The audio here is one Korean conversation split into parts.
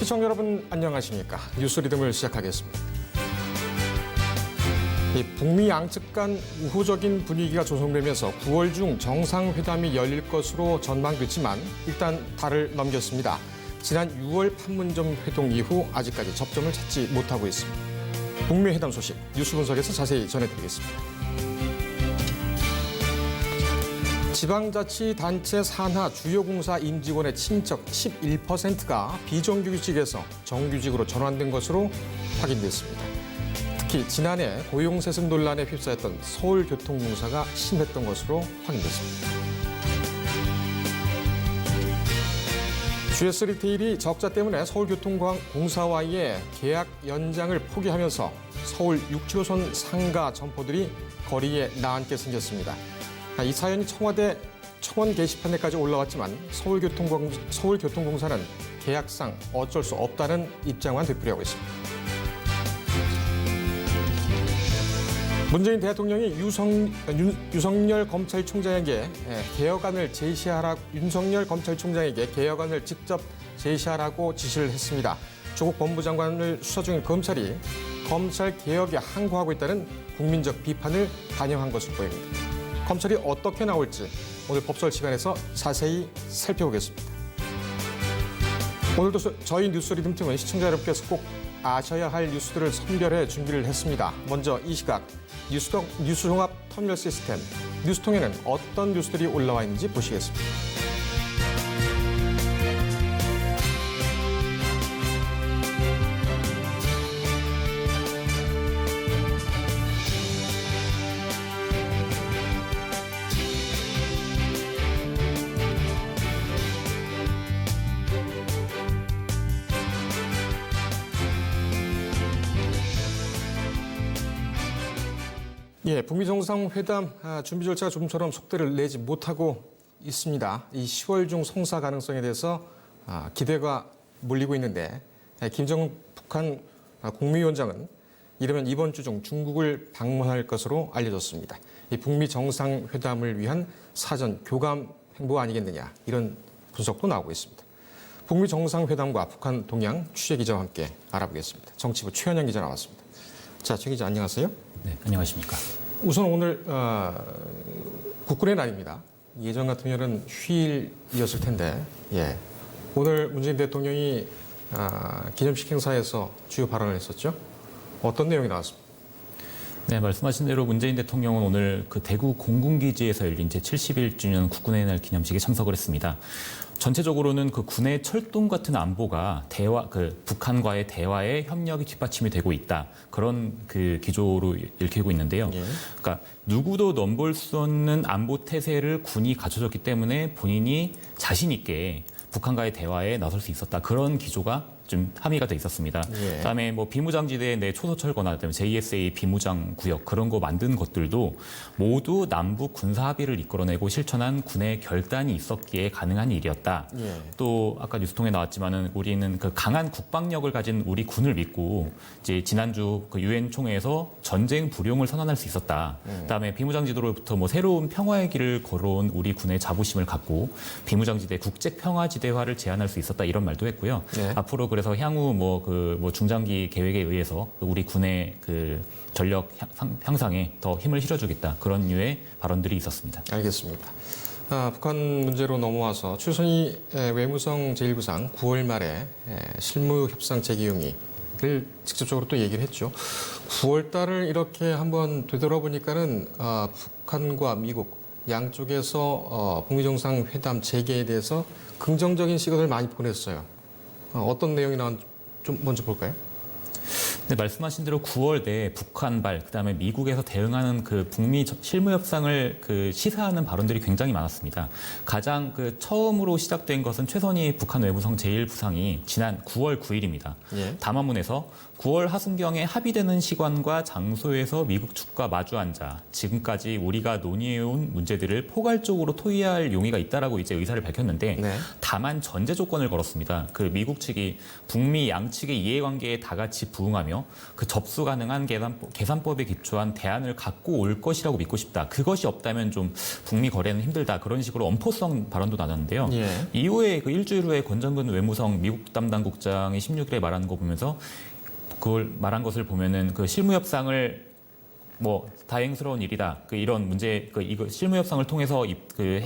시청자 여러분 안녕하십니까? 뉴스 리듬을 시작하겠습니다. 북미 양측 간 우호적인 분위기가 조성되면서 9월 중 정상회담이 열릴 것으로 전망됐지만 일단 달을 넘겼습니다. 지난 6월 판문점 회동 이후 아직까지 접점을 찾지 못하고 있습니다. 북미 회담 소식 뉴스 분석에서 자세히 전해드리겠습니다. 지방자치단체 산하 주요 공사 임직원의 친척 11%가 비정규직에서 정규직으로 전환된 것으로 확인됐습니다. 특히 지난해 고용세습 논란에 휩싸였던 서울교통공사가 심했던 것으로 확인됐습니다. GS 리테일이 적자 때문에 서울교통공사와의 계약 연장을 포기하면서 서울 6호선 상가 점포들이 거리에 나앉게 생겼습니다. 이 사연이 청원 게시판에까지 올라왔지만 서울교통공사는 계약상 어쩔 수 없다는 입장만 되풀이하고 있습니다. 문재인 대통령이 윤석열 검찰총장에게 개혁안을 직접 제시하라고 지시를 했습니다. 조국 법무장관을 수사 중인 검찰이 검찰 개혁에 항거하고 있다는 국민적 비판을 반영한 것으로 보입니다. 검찰이 어떻게 나올지 오늘 법설 시간에서 자세히 살펴보겠습니다. 오늘도 저희 뉴스 리듬팀은 시청자 여러분께서 꼭 아셔야 할 뉴스들을 선별해 준비를 했습니다. 먼저 이 시각 뉴스종합 터미널 시스템 뉴스통에는 어떤 뉴스들이 올라와 있는지 보시겠습니다. 북미 정상회담 준비 절차가 좀처럼 속도를 내지 못하고 있습니다. 이 10월 중 성사 가능성에 대해서 기대가 몰리고 있는데 김정은 북한 국무위원장은 이르면 이번 주 중 중국을 방문할 것으로 알려졌습니다. 이 북미 정상회담을 위한 사전 교감 행보 아니겠느냐 이런 분석도 나오고 있습니다. 북미 정상회담과 북한 동향 취재 기자와 함께 알아보겠습니다. 정치부 최현영 기자 나왔습니다. 자, 최 기자 안녕하세요. 네, 안녕하십니까. 우선 오늘 국군의 날입니다. 예전 같으면 휴일이었을 텐데 오늘 문재인 대통령이 기념식 행사에서 주요 발언을 했었죠. 어떤 내용이 나왔습니까? 네, 말씀하신 대로 문재인 대통령은 오늘 그 대구 공군기지에서 열린 제71주년 국군의 날 기념식에 참석을 했습니다. 전체적으로는 그 군의 철동 같은 안보가 북한과의 대화에 협력이 뒷받침이 되고 있다. 그런 그 기조로 읽히고 있는데요. 그러니까 누구도 넘볼 수 없는 안보 태세를 군이 갖춰줬기 때문에 본인이 자신 있게 북한과의 대화에 나설 수 있었다. 그런 기조가 좀 함의가 돼 있었습니다. 그다음에 뭐 비무장지대 내 초소철거나 JSA 비무장 구역 그런 거 만든 것들도 모두 남북 군사 합의를 이끌어내고 실천한 군의 결단이 있었기에 가능한 일이었다. 또 아까 뉴스통에 나왔지만은 우리는 그 강한 국방력을 가진 우리 군을 믿고 이제 지난주 그 유엔 총회에서 전쟁 불용을 선언할 수 있었다. 그다음에 비무장지대로부터 뭐 새로운 평화의 길을 걸어온 우리 군의 자부심을 갖고 비무장지대 국제 평화지대화를 제안할 수 있었다 이런 말도 했고요. 앞으로 그래서 향후 중장기 계획에 의해서 우리 군의 그 전력 향상에 더 힘을 실어주겠다 그런 류의 발언들이 있었습니다. 알겠습니다. 북한 문제로 넘어와서 최선희 외무성 제1부상 9월 말에 실무 협상 재개용을 직접적으로 또 얘기를 했죠. 9월 달을 이렇게 한번 되돌아보니까는 북한과 미국 양쪽에서 북미 정상회담 재개에 대해서 긍정적인 시그널을 많이 보냈어요. 어떤 내용이 나왔는지 좀 먼저 볼까요? 네, 말씀하신 대로 9월 내 북한발, 그다음에 미국에서 대응하는 그 북미 실무 협상을 그 시사하는 발언들이 굉장히 많았습니다. 가장 그 처음으로 시작된 것은 최선희 북한 외무성 제1부상이 지난 9월 9일입니다. 담화문에서 9월 하순경에 합의되는 시간과 장소에서 미국 측과 마주 앉아 지금까지 우리가 논의해온 문제들을 포괄적으로 토의할 용의가 있다라고 이제 의사를 밝혔는데 다만 전제 조건을 걸었습니다. 그 미국 측이 북미 양측의 이해관계에 다 같이 부응하며 있잖아요. 그 접수 가능한 계산법에 기초한 대안을 갖고 올 것이라고 믿고 싶다. 그것이 없다면 좀 북미 거래는 힘들다. 그런 식으로 엄포성 발언도 나눴는데요. 예. 이후에 그 일주일 후에 권정근 외무성 미국 담당 국장이 16일에 말한 거 보면서 그걸 말한 것을 보면은 그 실무 협상을 뭐 다행스러운 일이다. 그 이런 문제, 그 이거 실무 협상을 통해서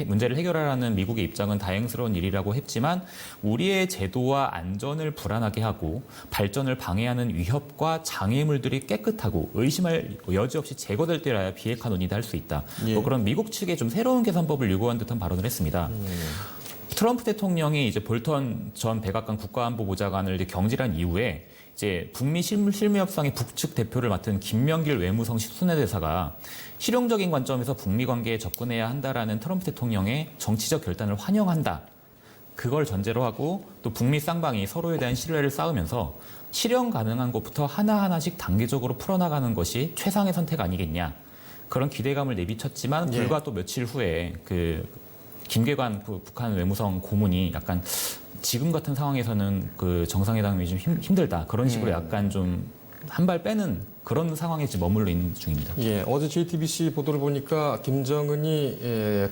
문제를 해결하라는 미국의 입장은 다행스러운 일이라고 했지만 우리의 제도와 안전을 불안하게 하고 발전을 방해하는 위협과 장애물들이 깨끗하고 의심할 여지 없이 제거될 때라야 비핵화 논의도 할 수 있다. 예. 뭐 그런 미국 측에 좀 새로운 계산법을 요구한 듯한 발언을 했습니다. 트럼프 대통령이 이제 볼턴 전 백악관 국가안보보좌관을 이제 경질한 이후에 이제 북미 실무협상의 북측 대표를 맡은 김명길 외무성 순회대사가 실용적인 관점에서 북미 관계에 접근해야 한다라는 트럼프 대통령의 정치적 결단을 환영한다. 그걸 전제로 하고 또 북미 쌍방이 서로에 대한 신뢰를 쌓으면서 실현 가능한 것부터 하나하나씩 단계적으로 풀어나가는 것이 최상의 선택 아니겠냐. 그런 기대감을 내비쳤지만 불과 또 며칠 후에 그 김계관 북한 외무성 고문이 약간 지금 같은 상황에서는 그 정상회담이 좀 힘들다. 그런 식으로 약간 좀 한 발 빼는 그런 상황에 지금 머물러 있는 중입니다. 예, 어제 JTBC 보도를 보니까 김정은이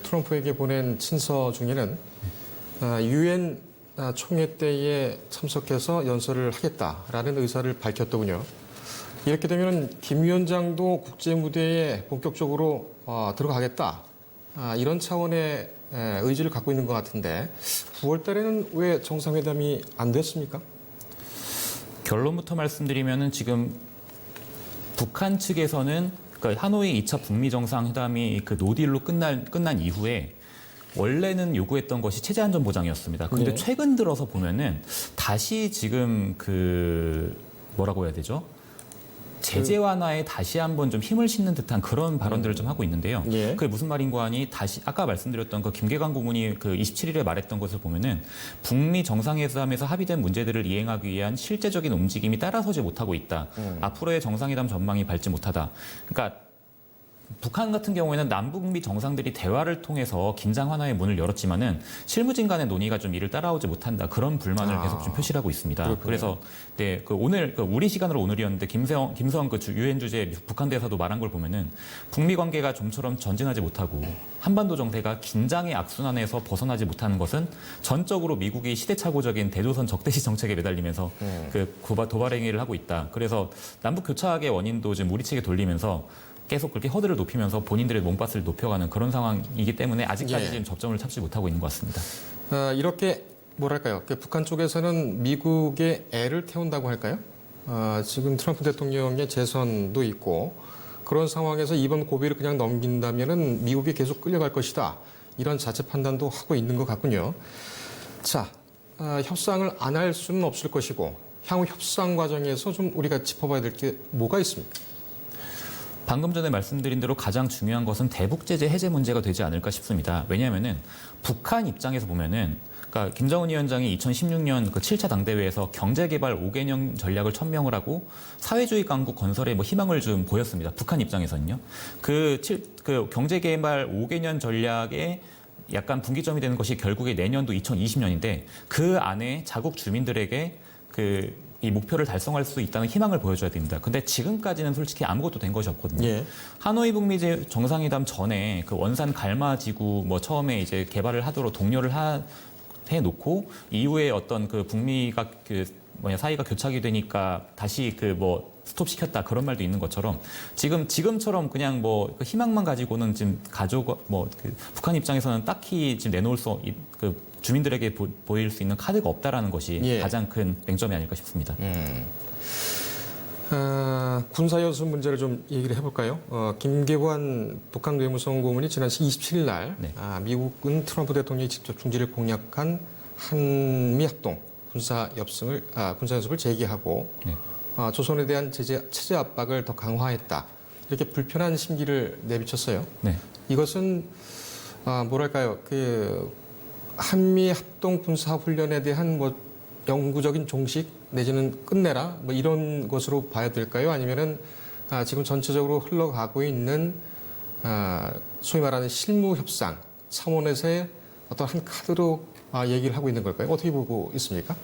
트럼프에게 보낸 친서 중에는 유엔 총회 때에 참석해서 연설을 하겠다라는 의사를 밝혔더군요. 이렇게 되면 김 위원장도 국제 무대에 본격적으로 들어가겠다. 이런 차원의 의지를 갖고 있는 것 같은데 9월 달에는 왜 정상회담이 안 됐습니까? 결론부터 말씀드리면은 지금 북한 측에서는 그러니까 하노이 2차 북미 정상회담이 그 노딜로 끝난 이후에 원래는 요구했던 것이 체제 안전 보장이었습니다. 그런데 네. 최근 들어서 보면은 다시 지금 그 뭐라고 해야 되죠? 제재 완화에 다시 한번 좀 힘을 싣는 듯한 그런 발언들을 좀 하고 있는데요. 예. 그게 무슨 말인고 하니 다시 아까 말씀드렸던 그 김계관 고문이 그 27일에 말했던 것을 보면은 북미 정상회담에서 합의된 문제들을 이행하기 위한 실제적인 움직임이 따라서지 못하고 있다. 앞으로의 정상회담 전망이 밝지 못하다. 그러니까 북한 같은 경우에는 남북미 정상들이 대화를 통해서 긴장 완화의 문을 열었지만은 실무진 간의 논의가 좀 이를 따라오지 못한다. 그런 불만을 계속 좀 표시를 하고 있습니다. 그렇군요. 그래서 네, 그 오늘 우리 시간으로 오늘이었는데 김성 그 유엔 주재 북한 대사도 말한 걸 보면은 북미 관계가 좀처럼 전진하지 못하고 한반도 정세가 긴장의 악순환에서 벗어나지 못하는 것은 전적으로 미국이 시대착오적인 대조선 적대시 정책에 매달리면서 그 도발 행위를 하고 있다. 그래서 남북 교착의 원인도 지금 우리 측에 돌리면서 계속 그렇게 허들을 높이면서 본인들의 몸값을 높여가는 그런 상황이기 때문에 아직까지 예. 지금 접점을 찾지 못하고 있는 것 같습니다. 이렇게 뭐랄까요? 그 북한 쪽에서는 미국의 애를 태운다고 할까요? 지금 트럼프 대통령의 재선도 있고 그런 상황에서 이번 고비를 그냥 넘긴다면은 미국이 계속 끌려갈 것이다. 이런 자체 판단도 하고 있는 것 같군요. 자, 협상을 안 할 수는 없을 것이고 향후 협상 과정에서 좀 우리가 짚어봐야 될 게 뭐가 있습니까? 방금 전에 말씀드린 대로 가장 중요한 것은 대북 제재 해제 문제가 되지 않을까 싶습니다. 왜냐하면은 북한 입장에서 보면은 그러니까 김정은 위원장이 2016년 그 7차 당대회에서 경제개발 5개년 전략을 천명을 하고 사회주의 강국 건설에 뭐 희망을 좀 보였습니다. 북한 입장에서는요. 그 경제개발 5개년 전략에 약간 분기점이 되는 것이 결국에 내년도 2020년인데 그 안에 자국 주민들에게 이 목표를 달성할 수 있다는 희망을 보여줘야 됩니다. 근데 지금까지는 솔직히 아무것도 된 것이 없거든요. 예. 하노이 북미 정상회담 전에 그 원산 갈마 지구 뭐 처음에 이제 개발을 하도록 독려를 해놓고 이후에 어떤 그 북미가 사이가 교착이 되니까 다시 스톱시켰다 그런 말도 있는 것처럼 지금처럼 그냥 그 희망만 가지고는 지금 북한 입장에서는 딱히 지금 내놓을 주민들에게 보일 수 있는 카드가 없다라는 것이 예. 가장 큰 맹점이 아닐까 싶습니다. 군사연수 문제를 좀 얘기를 해볼까요? 김계관 북한 외무성 고문이 지난 27일 날 네. 미국은 트럼프 대통령이 직접 중지를 공약한 한미 합동 군사연습을 재개하고 네. 조선에 대한 체제 압박을 더 강화했다. 이렇게 불편한 심기를 내비쳤어요. 네. 이것은 뭐랄까요? 한미 합동 군사 훈련에 대한 영구적인 종식 내지는 끝내라 이런 것으로 봐야 될까요? 아니면은 지금 전체적으로 흘러가고 있는 소위 말하는 실무 협상 차원에서의 어떤 한 카드로 얘기를 하고 있는 걸까요? 어떻게 보고 있습니까?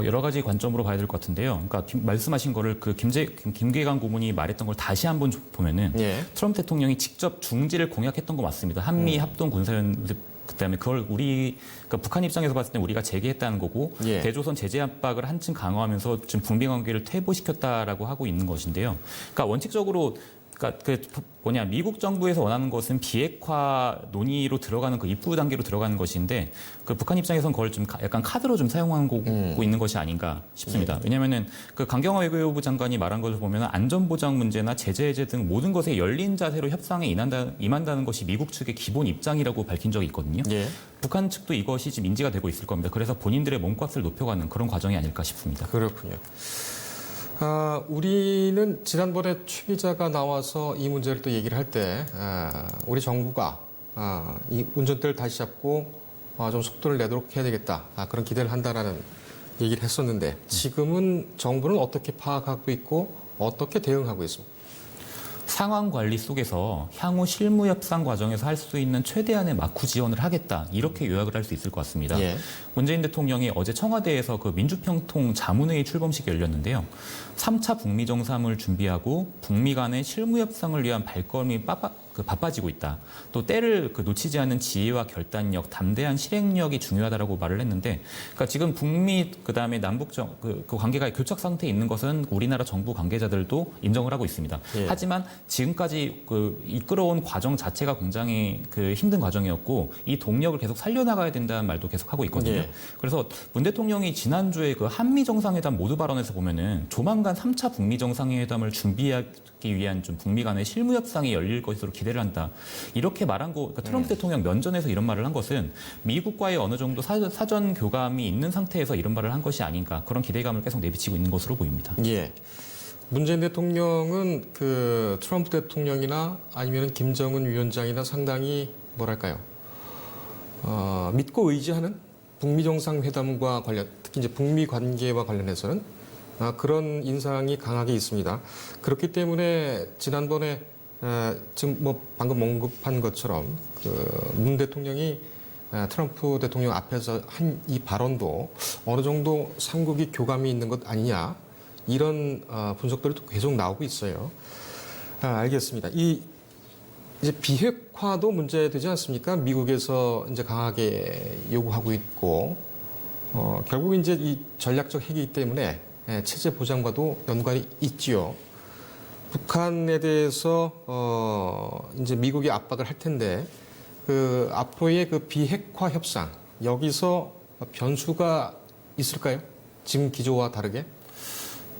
여러 가지 관점으로 봐야 될 것 같은데요. 그러니까 말씀하신 거를 그 김계관 고문이 말했던 걸 다시 한번 보면은 예. 트럼프 대통령이 직접 중지를 공약했던 거 맞습니다. 한미 합동 군사연습 그다음에 그걸 그러니까 북한 입장에서 봤을 때 우리가 제기했다는 거고 예. 대조선 제재 압박을 한층 강화하면서 지금 북미 관계를 퇴보시켰다라고 하고 있는 것인데요. 그러니까 원칙적으로 미국 정부에서 원하는 것은 비핵화 논의로 들어가는 그 입구 단계로 들어가는 것인데 그 북한 입장에서는 그걸 좀 약간 카드로 좀 사용하고 있는 것이 아닌가 싶습니다. 왜냐하면은 그 강경화 외교부 장관이 말한 것을 보면 안전보장 문제나 제재 해제 등 모든 것에 열린 자세로 협상에 임한다는 것이 미국 측의 기본 입장이라고 밝힌 적이 있거든요. 예. 북한 측도 이것이 지금 인지가 되고 있을 겁니다. 그래서 본인들의 몸값을 높여가는 그런 과정이 아닐까 싶습니다. 그렇군요. 우리는 지난번에 최 기자가 나와서 이 문제를 또 얘기를 할 때, 우리 정부가 이 운전대를 다시 잡고 좀 속도를 내도록 해야 되겠다. 그런 기대를 한다라는 얘기를 했었는데, 지금은 정부는 어떻게 파악하고 있고, 어떻게 대응하고 있습니까? 상황 관리 속에서 향후 실무 협상 과정에서 할 수 있는 최대한의 마쿠 지원을 하겠다. 이렇게 요약을 할 수 있을 것 같습니다. 예. 문재인 대통령이 어제 청와대에서 그 민주평통 자문회의 출범식이 열렸는데요. 3차 북미 정상을 준비하고 북미 간의 실무 협상을 위한 발걸음이 바빠지고 있다. 또 때를 놓치지 않는 지혜와 결단력, 담대한 실행력이 중요하다라고 말을 했는데, 그러니까 지금 북미 그다음에 남북 그 관계가 교착 상태에 있는 것은 우리나라 정부 관계자들도 인정을 하고 있습니다. 예. 하지만 지금까지 이끌어온 과정 자체가 굉장히 힘든 과정이었고 이 동력을 계속 살려나가야 된다는 말도 계속 하고 있거든요. 예. 그래서 문 대통령이 지난주에 그 한미 정상회담 모두 발언에서 보면은 조만간 3차 북미 정상회담을 준비하기 위한 좀 북미 간의 실무 협상이 열릴 것으로 기대를 한다. 이렇게 말한 거, 그러니까 트럼프 대통령 면전에서 이런 말을 한 것은 미국과의 어느 정도 사전 교감이 있는 상태에서 이런 말을 한 것이 아닌가. 그런 기대감을 계속 내비치고 있는 것으로 보입니다. 예. 문재인 대통령은 그 트럼프 대통령이나 아니면 김정은 위원장이나 상당히 뭐랄까요? 믿고 의지하는 북미 정상회담과 관련, 특히 이제 북미 관계와 관련해서는 그런 인상이 강하게 있습니다. 그렇기 때문에 지난번에 지금 방금 언급한 것처럼 문 대통령이 트럼프 대통령 앞에서 한 이 발언도 어느 정도 삼국이 교감이 있는 것 아니냐 이런 분석들이 또 계속 나오고 있어요. 알겠습니다. 이제 비핵화도 문제되지 않습니까? 미국에서 이제 강하게 요구하고 있고 결국 이제 이 전략적 핵이기 때문에 체제 보장과도 연관이 있지요. 북한에 대해서 이제 미국이 압박을 할 텐데 앞으로의 비핵화 협상 여기서 변수가 있을까요? 지금 기조와 다르게?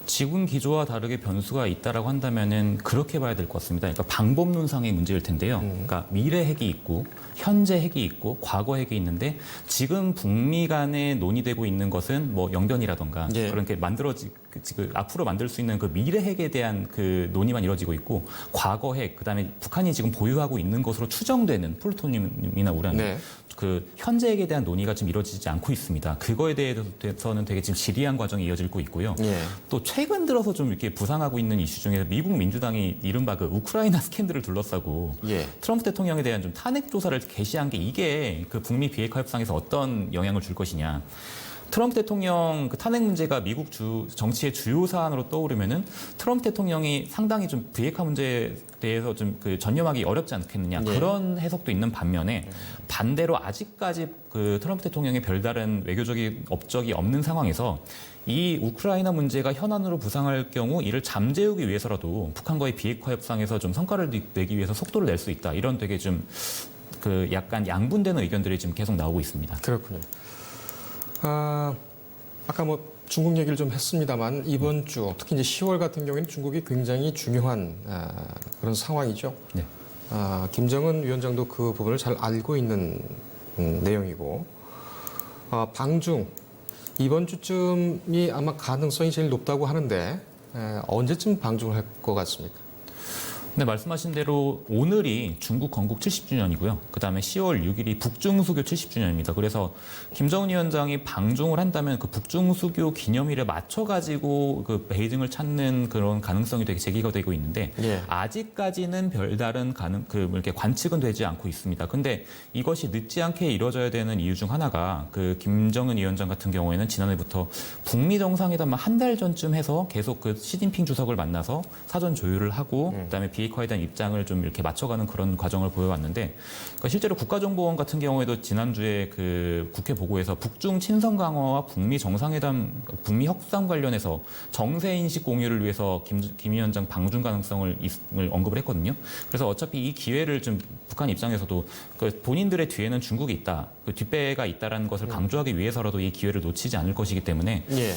지금 기조와 다르게 변수가 있다라고 한다면은 그렇게 봐야 될 것 같습니다. 그러니까 방법론상의 문제일 텐데요. 그러니까 미래 핵이 있고 현재 핵이 있고 과거 핵이 있는데 지금 북미 간에 논의되고 있는 것은 영변이라던가 예. 그렇게 앞으로 만들 수 있는 미래 핵에 대한 논의만 이루어지고 있고 과거 핵 그다음에 북한이 지금 보유하고 있는 것으로 추정되는 플루토늄이나 우라늄 네. 현재 핵에 대한 논의가 지금 이루어지지 않고 있습니다. 그거에 대해서는 되게 지금 지리한 과정이 이어지고 있고요. 예. 또 최근 들어서 좀 이렇게 부상하고 있는 이슈 중에서 미국 민주당이 이른바 우크라이나 스캔들을 둘러싸고 예. 트럼프 대통령에 대한 좀 탄핵 조사를 개시한 게 이게 북미 비핵화 협상에서 어떤 영향을 줄 것이냐. 트럼프 대통령 탄핵 문제가 미국 정치의 주요 사안으로 떠오르면은 트럼프 대통령이 상당히 좀 비핵화 문제에 대해서 좀 전념하기 어렵지 않겠느냐 네. 그런 해석도 있는 반면에 반대로 아직까지 트럼프 대통령의 별다른 외교적인 업적이 없는 상황에서 이 우크라이나 문제가 현안으로 부상할 경우 이를 잠재우기 위해서라도 북한과의 비핵화 협상에서 좀 성과를 내기 위해서 속도를 낼 수 있다 이런 되게 좀 약간 양분되는 의견들이 지금 계속 나오고 있습니다. 그렇군요. 아까 중국 얘기를 좀 했습니다만 이번 주 특히 이제 10월 같은 경우에는 중국이 굉장히 중요한 그런 상황이죠. 네. 김정은 위원장도 그 부분을 잘 알고 있는 내용이고 방중 이번 주쯤이 아마 가능성이 제일 높다고 하는데 언제쯤 방중을 할 것 같습니까? 네, 말씀하신 대로 오늘이 중국 건국 70주년이고요. 그다음에 10월 6일이 북중수교 70주년입니다. 그래서 김정은 위원장이 방중을 한다면 그 북중수교 기념일에 맞춰가지고 그 베이징을 찾는 그런 가능성이 되게 제기가 되고 있는데 예. 아직까지는 별다른 이렇게 관측은 되지 않고 있습니다. 근데 이것이 늦지 않게 이루어져야 되는 이유 중 하나가 그 김정은 위원장 같은 경우에는 지난해부터 북미 정상회담만 한 달 전쯤 해서 계속 그 시진핑 주석을 만나서 사전 조율을 하고 그다음에 비핵화에 대한 입장을 좀 이렇게 맞춰가는 그런 과정을 보여왔는데 그러니까 실제로 국가정보원 같은 경우에도 지난주에 그 국회 보고에서 북중 친선 강화와 북미 정상회담, 북미 협상 관련해서 정세 인식 공유를 위해서 김 위원장 방중 가능성을 언급을 했거든요. 그래서 어차피 이 기회를 좀 북한 입장에서도 그 본인들의 뒤에는 중국이 있다, 그 뒷배가 있다라는 것을 강조하기 위해서라도 이 기회를 놓치지 않을 것이기 때문에. 예.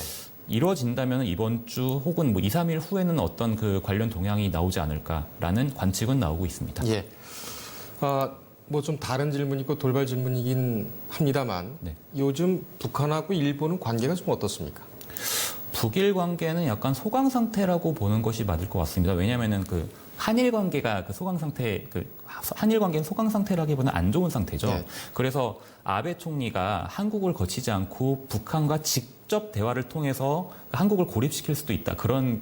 이루어진다면 이번 주 혹은 뭐 2, 3일 후에는 어떤 그 관련 동향이 나오지 않을까라는 관측은 나오고 있습니다. 예. 뭐 좀 다른 질문이고 돌발 질문이긴 합니다만 네. 요즘 북한하고 일본은 관계가 좀 어떻습니까? 북일 관계는 약간 소강 상태라고 보는 것이 맞을 것 같습니다. 왜냐하면은 그 한일 관계가 그 소강 상태, 한일 관계는 소강 상태라기보다는 안 좋은 상태죠. 네. 그래서 아베 총리가 한국을 거치지 않고 북한과 직접 대화를 통해서 한국을 고립시킬 수도 있다. 그런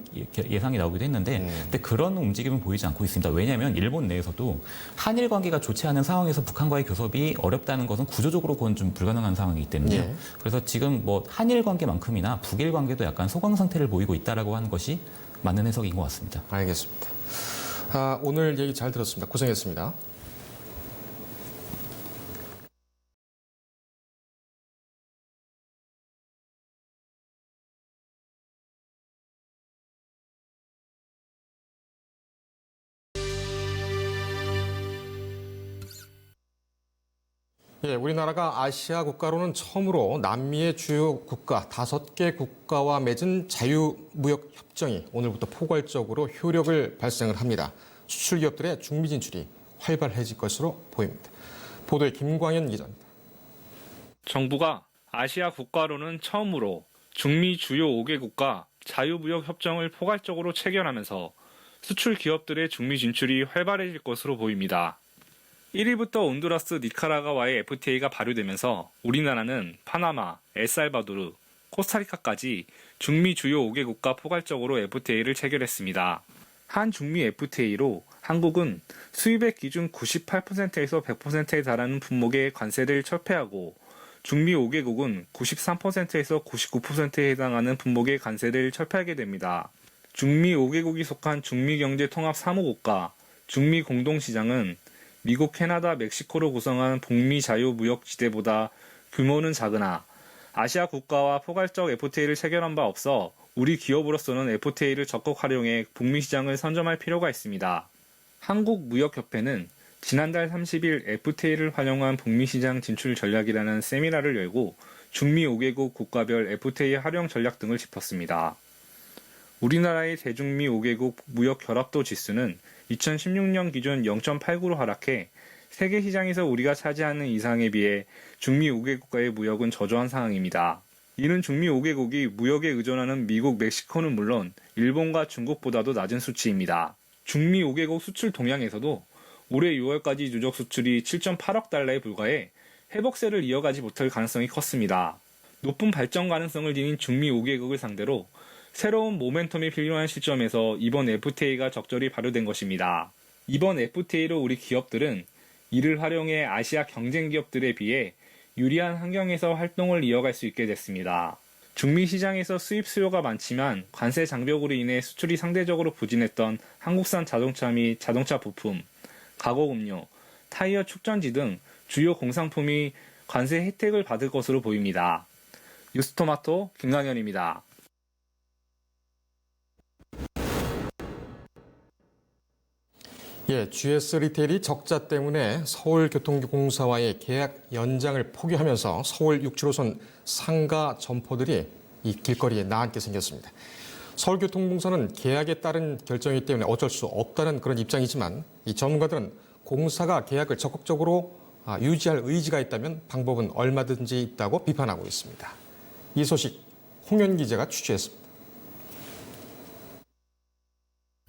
예상이 나오기도 했는데, 근데 그런 움직임은 보이지 않고 있습니다. 왜냐하면 일본 내에서도 한일 관계가 좋지 않은 상황에서 북한과의 교섭이 어렵다는 것은 구조적으로 그건 좀 불가능한 상황이기 때문에. 네. 그래서 지금 뭐 한일 관계만큼이나 북일 관계도 약간 소강 상태를 보이고 있다라고 하는 것이 맞는 해석인 것 같습니다. 알겠습니다. 오늘 얘기 잘 들었습니다. 고생했습니다. 예, 우리나라가 아시아 국가로는 처음으로 남미의 주요 국가 5개 국가와 맺은 자유무역 협정이 오늘부터 포괄적으로 효력을 발생을 합니다. 수출 기업들의 중미 진출이 활발해질 것으로 보입니다. 보도에 김광현 기자입니다. 정부가 아시아 국가로는 처음으로 중미 주요 5개국과 자유무역 협정을 포괄적으로 체결하면서 수출 기업들의 중미 진출이 활발해질 것으로 보입니다. 1일부터 온두라스, 니카라과와의 FTA가 발효되면서 우리나라는 파나마, 엘살바도르, 코스타리카까지 중미 주요 5개국과 포괄적으로 FTA를 체결했습니다. 한 중미 FTA로 한국은 수입액 기준 98%에서 100%에 달하는 품목의 관세를 철폐하고 중미 5개국은 93%에서 99%에 해당하는 품목의 관세를 철폐하게 됩니다. 중미 5개국이 속한 중미경제통합3호국가 중미 공동시장은 미국, 캐나다, 멕시코로 구성한 북미 자유무역지대보다 규모는 작으나 아시아 국가와 포괄적 FTA를 체결한 바 없어 우리 기업으로서는 FTA를 적극 활용해 북미 시장을 선점할 필요가 있습니다. 한국무역협회는 지난달 30일 FTA를 활용한 북미 시장 진출 전략이라는 세미나를 열고 중미 5개국 국가별 FTA 활용 전략 등을 짚었습니다. 우리나라의 대중미 5개국 무역 결합도 지수는 2016년 기준 0.89로 하락해 세계 시장에서 우리가 차지하는 이상에 비해 중미 5개국과의 무역은 저조한 상황입니다. 이는 중미 5개국이 무역에 의존하는 미국, 멕시코는 물론 일본과 중국보다도 낮은 수치입니다. 중미 5개국 수출 동향에서도 올해 6월까지 누적 수출이 7.8억 달러에 불과해 회복세를 이어가지 못할 가능성이 컸습니다. 높은 발전 가능성을 지닌 중미 5개국을 상대로 새로운 모멘텀이 필요한 시점에서 이번 FTA가 적절히 발효된 것입니다. 이번 FTA로 우리 기업들은 이를 활용해 아시아 경쟁 기업들에 비해 유리한 환경에서 활동을 이어갈 수 있게 됐습니다. 중미 시장에서 수입 수요가 많지만 관세 장벽으로 인해 수출이 상대적으로 부진했던 한국산 자동차 및 자동차 부품, 가공음료, 타이어 축전지 등 주요 공산품이 관세 혜택을 받을 것으로 보입니다. 뉴스토마토 김강현입니다. 예, GS 리테일이 적자 때문에 서울교통공사와의 계약 연장을 포기하면서 서울 6.7호선 상가 점포들이 이 길거리에 나앉게 생겼습니다. 서울교통공사는 계약에 따른 결정이기 때문에 어쩔 수 없다는 그런 입장이지만 이 전문가들은 공사가 계약을 적극적으로 유지할 의지가 있다면 방법은 얼마든지 있다고 비판하고 있습니다. 이 소식 홍현 기자가 취재했습니다.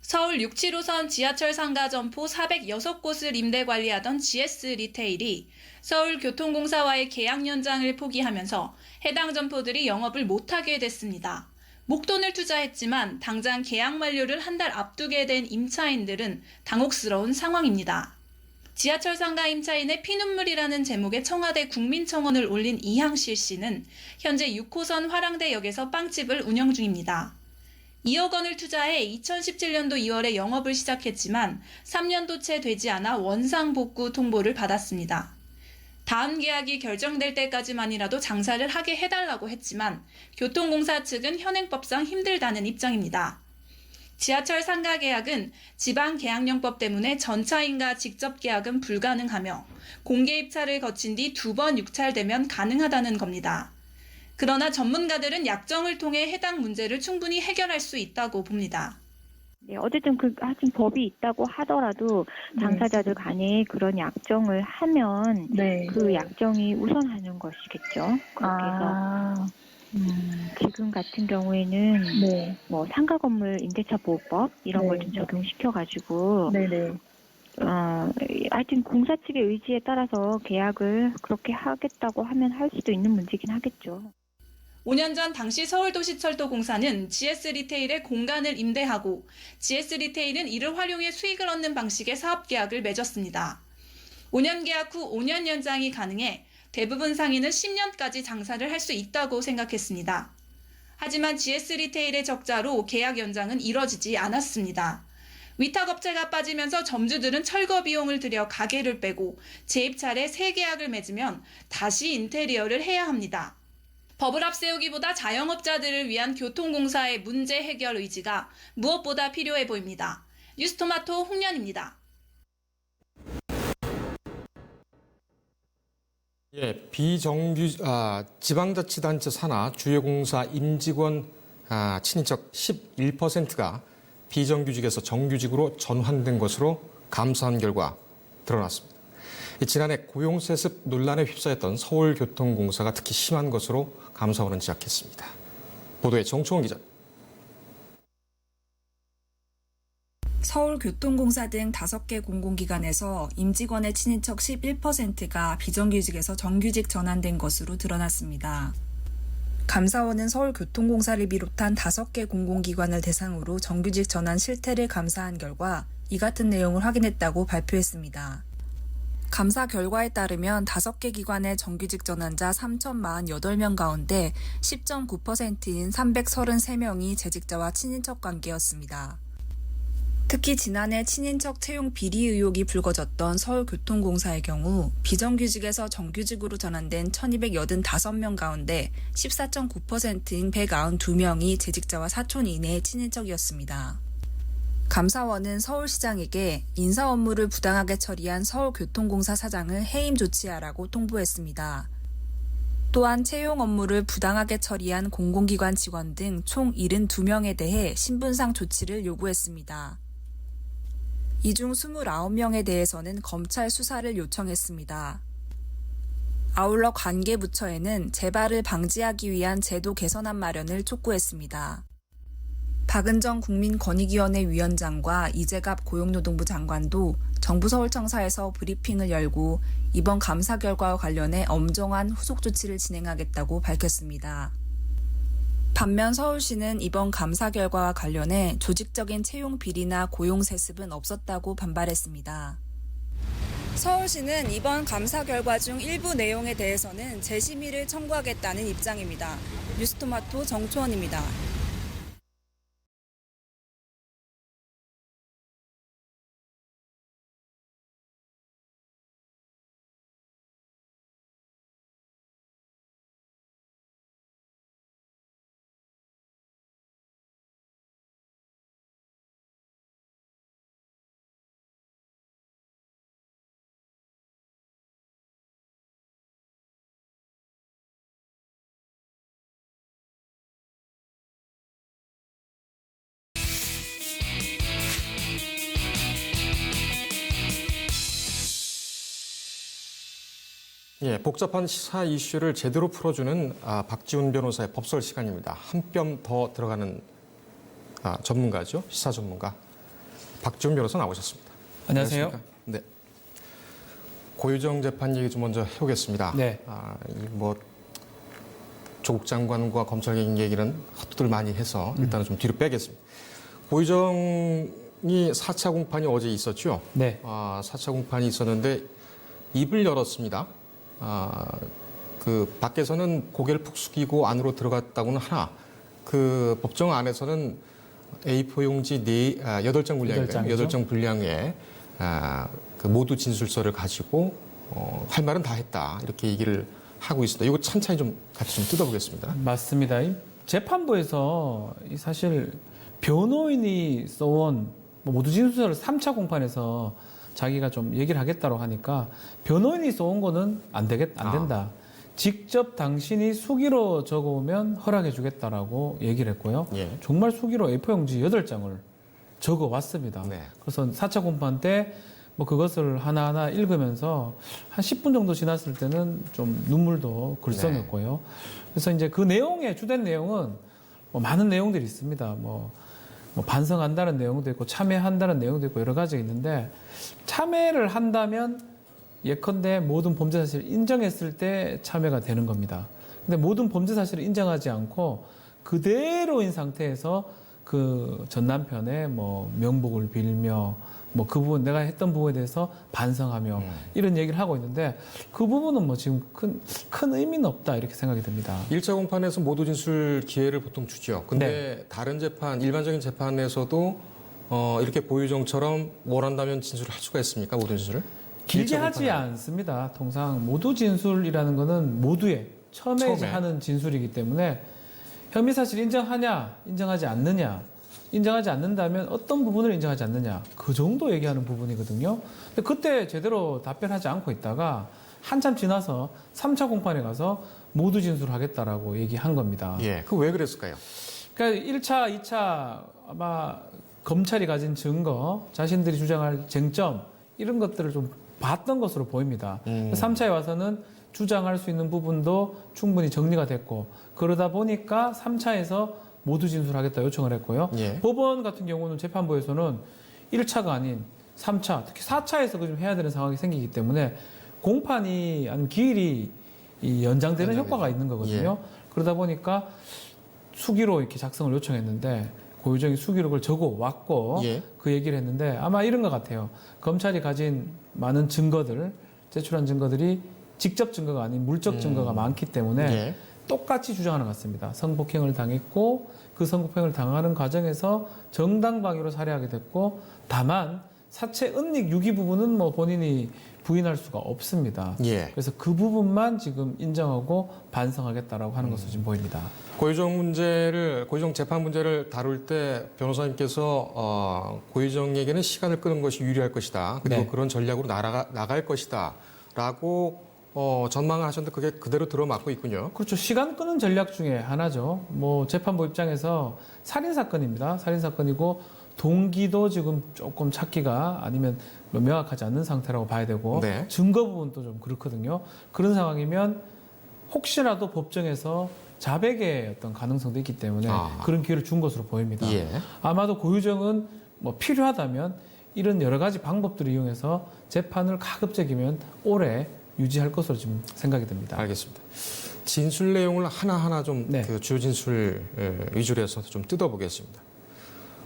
서울 6, 7호선 지하철 상가 점포 406곳을 임대 관리하던 GS 리테일이 서울교통공사와의 계약 연장을 포기하면서 해당 점포들이 영업을 못하게 됐습니다. 목돈을 투자했지만 당장 계약 만료를 한 달 앞두게 된 임차인들은 당혹스러운 상황입니다. 지하철 상가 임차인의 피눈물이라는 제목의 청와대 국민청원을 올린 이항실 씨는 현재 6호선 화랑대역에서 빵집을 운영 중입니다. 2억 원을 투자해 2017년도 2월에 영업을 시작했지만 3년도 채 되지 않아 원상복구 통보를 받았습니다. 다음 계약이 결정될 때까지만이라도 장사를 하게 해달라고 했지만 교통공사 측은 현행법상 힘들다는 입장입니다. 지하철 상가 계약은 지방계약령법 때문에 전차인과 직접 계약은 불가능하며 공개 입찰을 거친 뒤 2번 육찰되면 가능하다는 겁니다. 그러나 전문가들은 약정을 통해 해당 문제를 충분히 해결할 수 있다고 봅니다. 네, 어쨌든 하여튼 법이 있다고 하더라도 당사자들 간에 그런 약정을 하면 그 약정이 우선하는 것이겠죠. 그렇게 해서 지금 같은 경우에는 뭐 상가 건물 임대차 보호법 이런 걸 좀 적용시켜가지고 하여튼 공사 측의 의지에 따라서 계약을 그렇게 하겠다고 하면 할 수도 있는 문제긴 하겠죠. 5년 전 당시 서울도시철도공사는 GS 리테일에 공간을 임대하고 GS 리테일은 이를 활용해 수익을 얻는 방식의 사업 계약을 맺었습니다. 5년 계약 후 5년 연장이 가능해 대부분 상인은 10년까지 장사를 할 수 있다고 생각했습니다. 하지만 GS 리테일의 적자로 계약 연장은 이뤄지지 않았습니다. 위탁업체가 빠지면서 점주들은 철거 비용을 들여 가게를 빼고 재입찰에 새 계약을 맺으면 다시 인테리어를 해야 합니다. 법을 앞세우기보다 자영업자들을 위한 교통공사의 문제 해결 의지가 무엇보다 필요해 보입니다. 뉴스토마토 홍련입니다. 지방자치단체 산하 주요공사 임직원 친인척 11%가 비정규직에서 정규직으로 전환된 것으로 감사한 결과 드러났습니다. 지난해 고용세습 논란에 휩싸였던 서울교통공사가 특히 심한 것으로 감사원은 지적했습니다. 보도에 정초원 기자. 서울교통공사 등 5개 공공기관에서 임직원의 친인척 11%가 비정규직에서 정규직 전환된 것으로 드러났습니다. 감사원은 서울교통공사를 비롯한 5개 공공기관을 대상으로 정규직 전환 실태를 감사한 결과 이 같은 내용을 확인했다고 발표했습니다. 감사 결과에 따르면 5개 기관의 정규직 전환자 3,048명 가운데 10.9%인 333명이 재직자와 친인척 관계였습니다. 특히 지난해 친인척 채용 비리 의혹이 불거졌던 서울교통공사의 경우 비정규직에서 정규직으로 전환된 1,285명 가운데 14.9%인 192명이 재직자와 사촌 이내의 친인척이었습니다. 감사원은 서울시장에게 인사 업무를 부당하게 처리한 서울교통공사 사장을 해임 조치하라고 통보했습니다. 또한 채용 업무를 부당하게 처리한 공공기관 직원 등 총 72명에 대해 신분상 조치를 요구했습니다. 이 중 29명에 대해서는 검찰 수사를 요청했습니다. 아울러 관계부처에는 재발을 방지하기 위한 제도 개선안 마련을 촉구했습니다. 박은정 국민권익위원회 위원장과 이재갑 고용노동부 장관도 정부 서울청사에서 브리핑을 열고 이번 감사 결과와 관련해 엄정한 후속 조치를 진행하겠다고 밝혔습니다. 반면 서울시는 이번 감사 결과와 관련해 조직적인 채용 비리나 고용 세습은 없었다고 반발했습니다. 서울시는 이번 감사 결과 중 일부 내용에 대해서는 재심의를 청구하겠다는 입장입니다. 뉴스토마토 정초원입니다. 복잡한 시사 이슈를 제대로 풀어주는 박지훈 변호사의 법설 시간입니다. 한 뼘 더 들어가는 전문가죠. 시사 전문가. 박지훈 변호사 나오셨습니다. 안녕하세요. 안녕하십니까? 네. 고유정 재판 얘기 좀 먼저 해보겠습니다. 네. 조국 장관과 검찰 얘기는 헛들 많이 해서 일단은 좀 뒤로 빼겠습니다. 고유정이 4차 공판이 어제 있었죠. 네. 4차 공판이 있었는데 입을 열었습니다. 그 밖에서는 고개를 푹 숙이고 안으로 들어갔다고는 하나, 그 법정 안에서는 A4 용지 8장 분량인가요? 8장 분량에 그 모두 진술서를 가지고 할 말은 다 했다. 이렇게 얘기를 하고 있습니다. 이거 찬찬히 좀 같이 좀 뜯어보겠습니다. 맞습니다. 이 재판부에서 사실 변호인이 써온 모두 진술서를 3차 공판에서 자기가 좀 얘기를 하겠다고 하니까 변호인이 써온 거는 안 된다. 직접 당신이 수기로 적어오면 허락해 주겠다라고 얘기를 했고요. 예. 정말 수기로 A4 용지 8장을 적어 왔습니다. 네. 그래서 4차 공판 때 그것을 하나하나 읽으면서 한 10분 정도 지났을 때는 좀 눈물도 글썽였고요. 그래서 이제 그 내용의 주된 내용은 많은 내용들이 있습니다. 뭐 반성한다는 내용도 있고 참여한다는 내용도 있고 여러 가지가 있는데, 참여를 한다면 예컨대 모든 범죄 사실을 인정했을 때 참여가 되는 겁니다. 근데 모든 범죄 사실을 인정하지 않고 그대로인 상태에서 그 전 남편의 명복을 빌며 그 부분, 내가 했던 부분에 대해서 반성하며 이런 얘기를 하고 있는데, 그 부분은 지금 큰 의미는 없다 이렇게 생각이 듭니다. 1차 공판에서 모두 진술 기회를 보통 주죠. 근데 다른 재판, 일반적인 재판에서도 이렇게 고유정처럼 원한다면 진술을 할 수가 있습니까? 모든 진술을? 길게 하지 않습니다. 통상 모두 진술이라는 거는 모두의 처음에 하는 진술이기 때문에 혐의 사실 인정하냐, 인정하지 않느냐, 인정하지 않는다면 어떤 부분을 인정하지 않느냐, 그 정도 얘기하는 부분이거든요. 근데 그때 제대로 답변하지 않고 있다가 한참 지나서 3차 공판에 가서 모두 진술하겠다라고 얘기한 겁니다. 예. 그 왜 그랬을까요? 그러니까 1차, 2차 아마 검찰이 가진 증거, 자신들이 주장할 쟁점 이런 것들을 좀 봤던 것으로 보입니다. 3차에 와서는 주장할 수 있는 부분도 충분히 정리가 됐고, 그러다 보니까 3차에서 모두 진술하겠다 요청을 했고요. 예. 법원 같은 경우는 재판부에서는 1차가 아닌 3차, 특히 4차에서 좀 해야 되는 상황이 생기기 때문에 공판이 아니면 기일이 연장되는 효과가 있는 거거든요. 그러다 보니까 수기로 이렇게 작성을 요청했는데 고유정이 수기로 그걸 적어 왔고 그 얘기를 했는데, 아마 이런 것 같아요. 검찰이 가진 많은 증거들, 제출한 증거들이 직접 증거가 아닌 물적 증거가 많기 때문에 똑같이 주장하는 것 같습니다. 성폭행을 당했고 그 성폭행을 당하는 과정에서 정당방위로 살해하게 됐고, 다만 사체 은닉 유기 부분은 본인이 부인할 수가 없습니다. 그래서 그 부분만 지금 인정하고 반성하겠다라고 하는 것으로 지금 보입니다. 고유정 재판 문제를 다룰 때 변호사님께서 고유정에게는 시간을 끄는 것이 유리할 것이다. 그리고 그런 전략으로 나갈 것이다라고 전망을 하셨는데 그게 그대로 들어맞고 있군요. 그렇죠. 시간 끄는 전략 중에 하나죠. 재판부 입장에서 살인사건입니다. 살인사건이고 동기도 지금 조금 찾기가 아니면 명확하지 않는 상태라고 봐야 되고 증거 부분도 좀 그렇거든요. 그런 상황이면 혹시라도 법정에서 자백의 어떤 가능성도 있기 때문에 그런 기회를 준 것으로 보입니다. 아마도 고유정은 필요하다면 이런 여러 가지 방법들을 이용해서 재판을 가급적이면 오래 유지할 것으로 지금 생각이 듭니다. 알겠습니다. 진술 내용을 하나하나 좀 그 주요 진술 위주로 해서 좀 뜯어보겠습니다.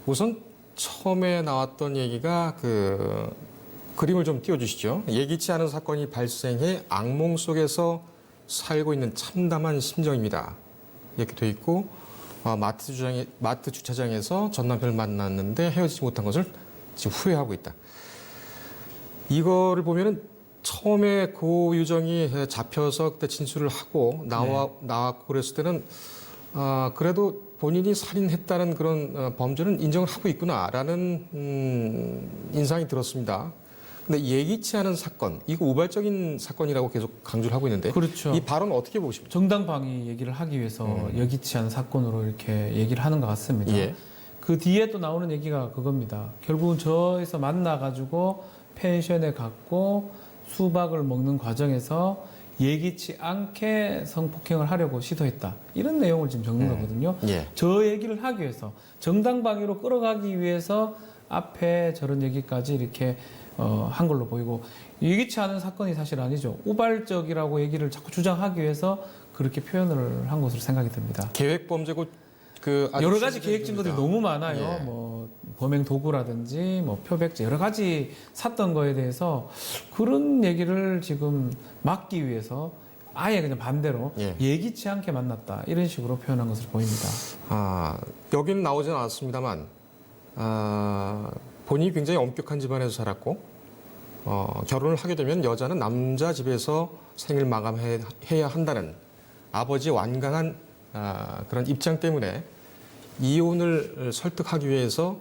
우선 처음에 나왔던 얘기가 그 그림을 좀 띄워주시죠. 예기치 않은 사건이 발생해 악몽 속에서 살고 있는 참담한 심정입니다. 이렇게 돼 있고 마트 주차장에서 전 남편을 만났는데 헤어지지 못한 것을 지금 후회하고 있다. 이거를 보면은 처음에 고유정이 잡혀서 그때 진술을 하고 나왔고 그랬을 때는 그래도 본인이 살인했다는 그런 범죄는 인정을 하고 있구나라는 인상이 들었습니다. 근데 예기치 않은 사건, 이거 우발적인 사건이라고 계속 강조를 하고 있는데 그렇죠. 이 발언 어떻게 보십니까? 정당방위 얘기를 하기 위해서 예기치 않은 사건으로 이렇게 얘기를 하는 것 같습니다. 그 뒤에 또 나오는 얘기가 그겁니다. 결국은 저에서 만나가지고 펜션에 갔고 수박을 먹는 과정에서 예기치 않게 성폭행을 하려고 시도했다. 이런 내용을 지금 적는 거거든요. 저 얘기를 하기 위해서, 정당방위로 끌어가기 위해서 앞에 저런 얘기까지 이렇게 한 걸로 보이고 예기치 않은 사건이 사실 아니죠. 우발적이라고 얘기를 자꾸 주장하기 위해서 그렇게 표현을 한 것으로 생각이 듭니다. 계획 범죄고 그 아주 여러 가지 실질적입니다. 계획 증거들이 너무 많아요. 예. 뭐 범행 도구라든지 뭐 표백제 여러 가지 샀던 거에 대해서 그런 얘기를 지금 막기 위해서 아예 그냥 반대로 예. 예기치 않게 만났다 이런 식으로 표현한 것으로 보입니다. 여기는 나오지는 않았습니다만 본인이 굉장히 엄격한 집안에서 자랐고 결혼을 하게 되면 여자는 남자 집에서 생을 마감해야 한다는 아버지의 완강한 그런 입장 때문에 이혼을 설득하기 위해서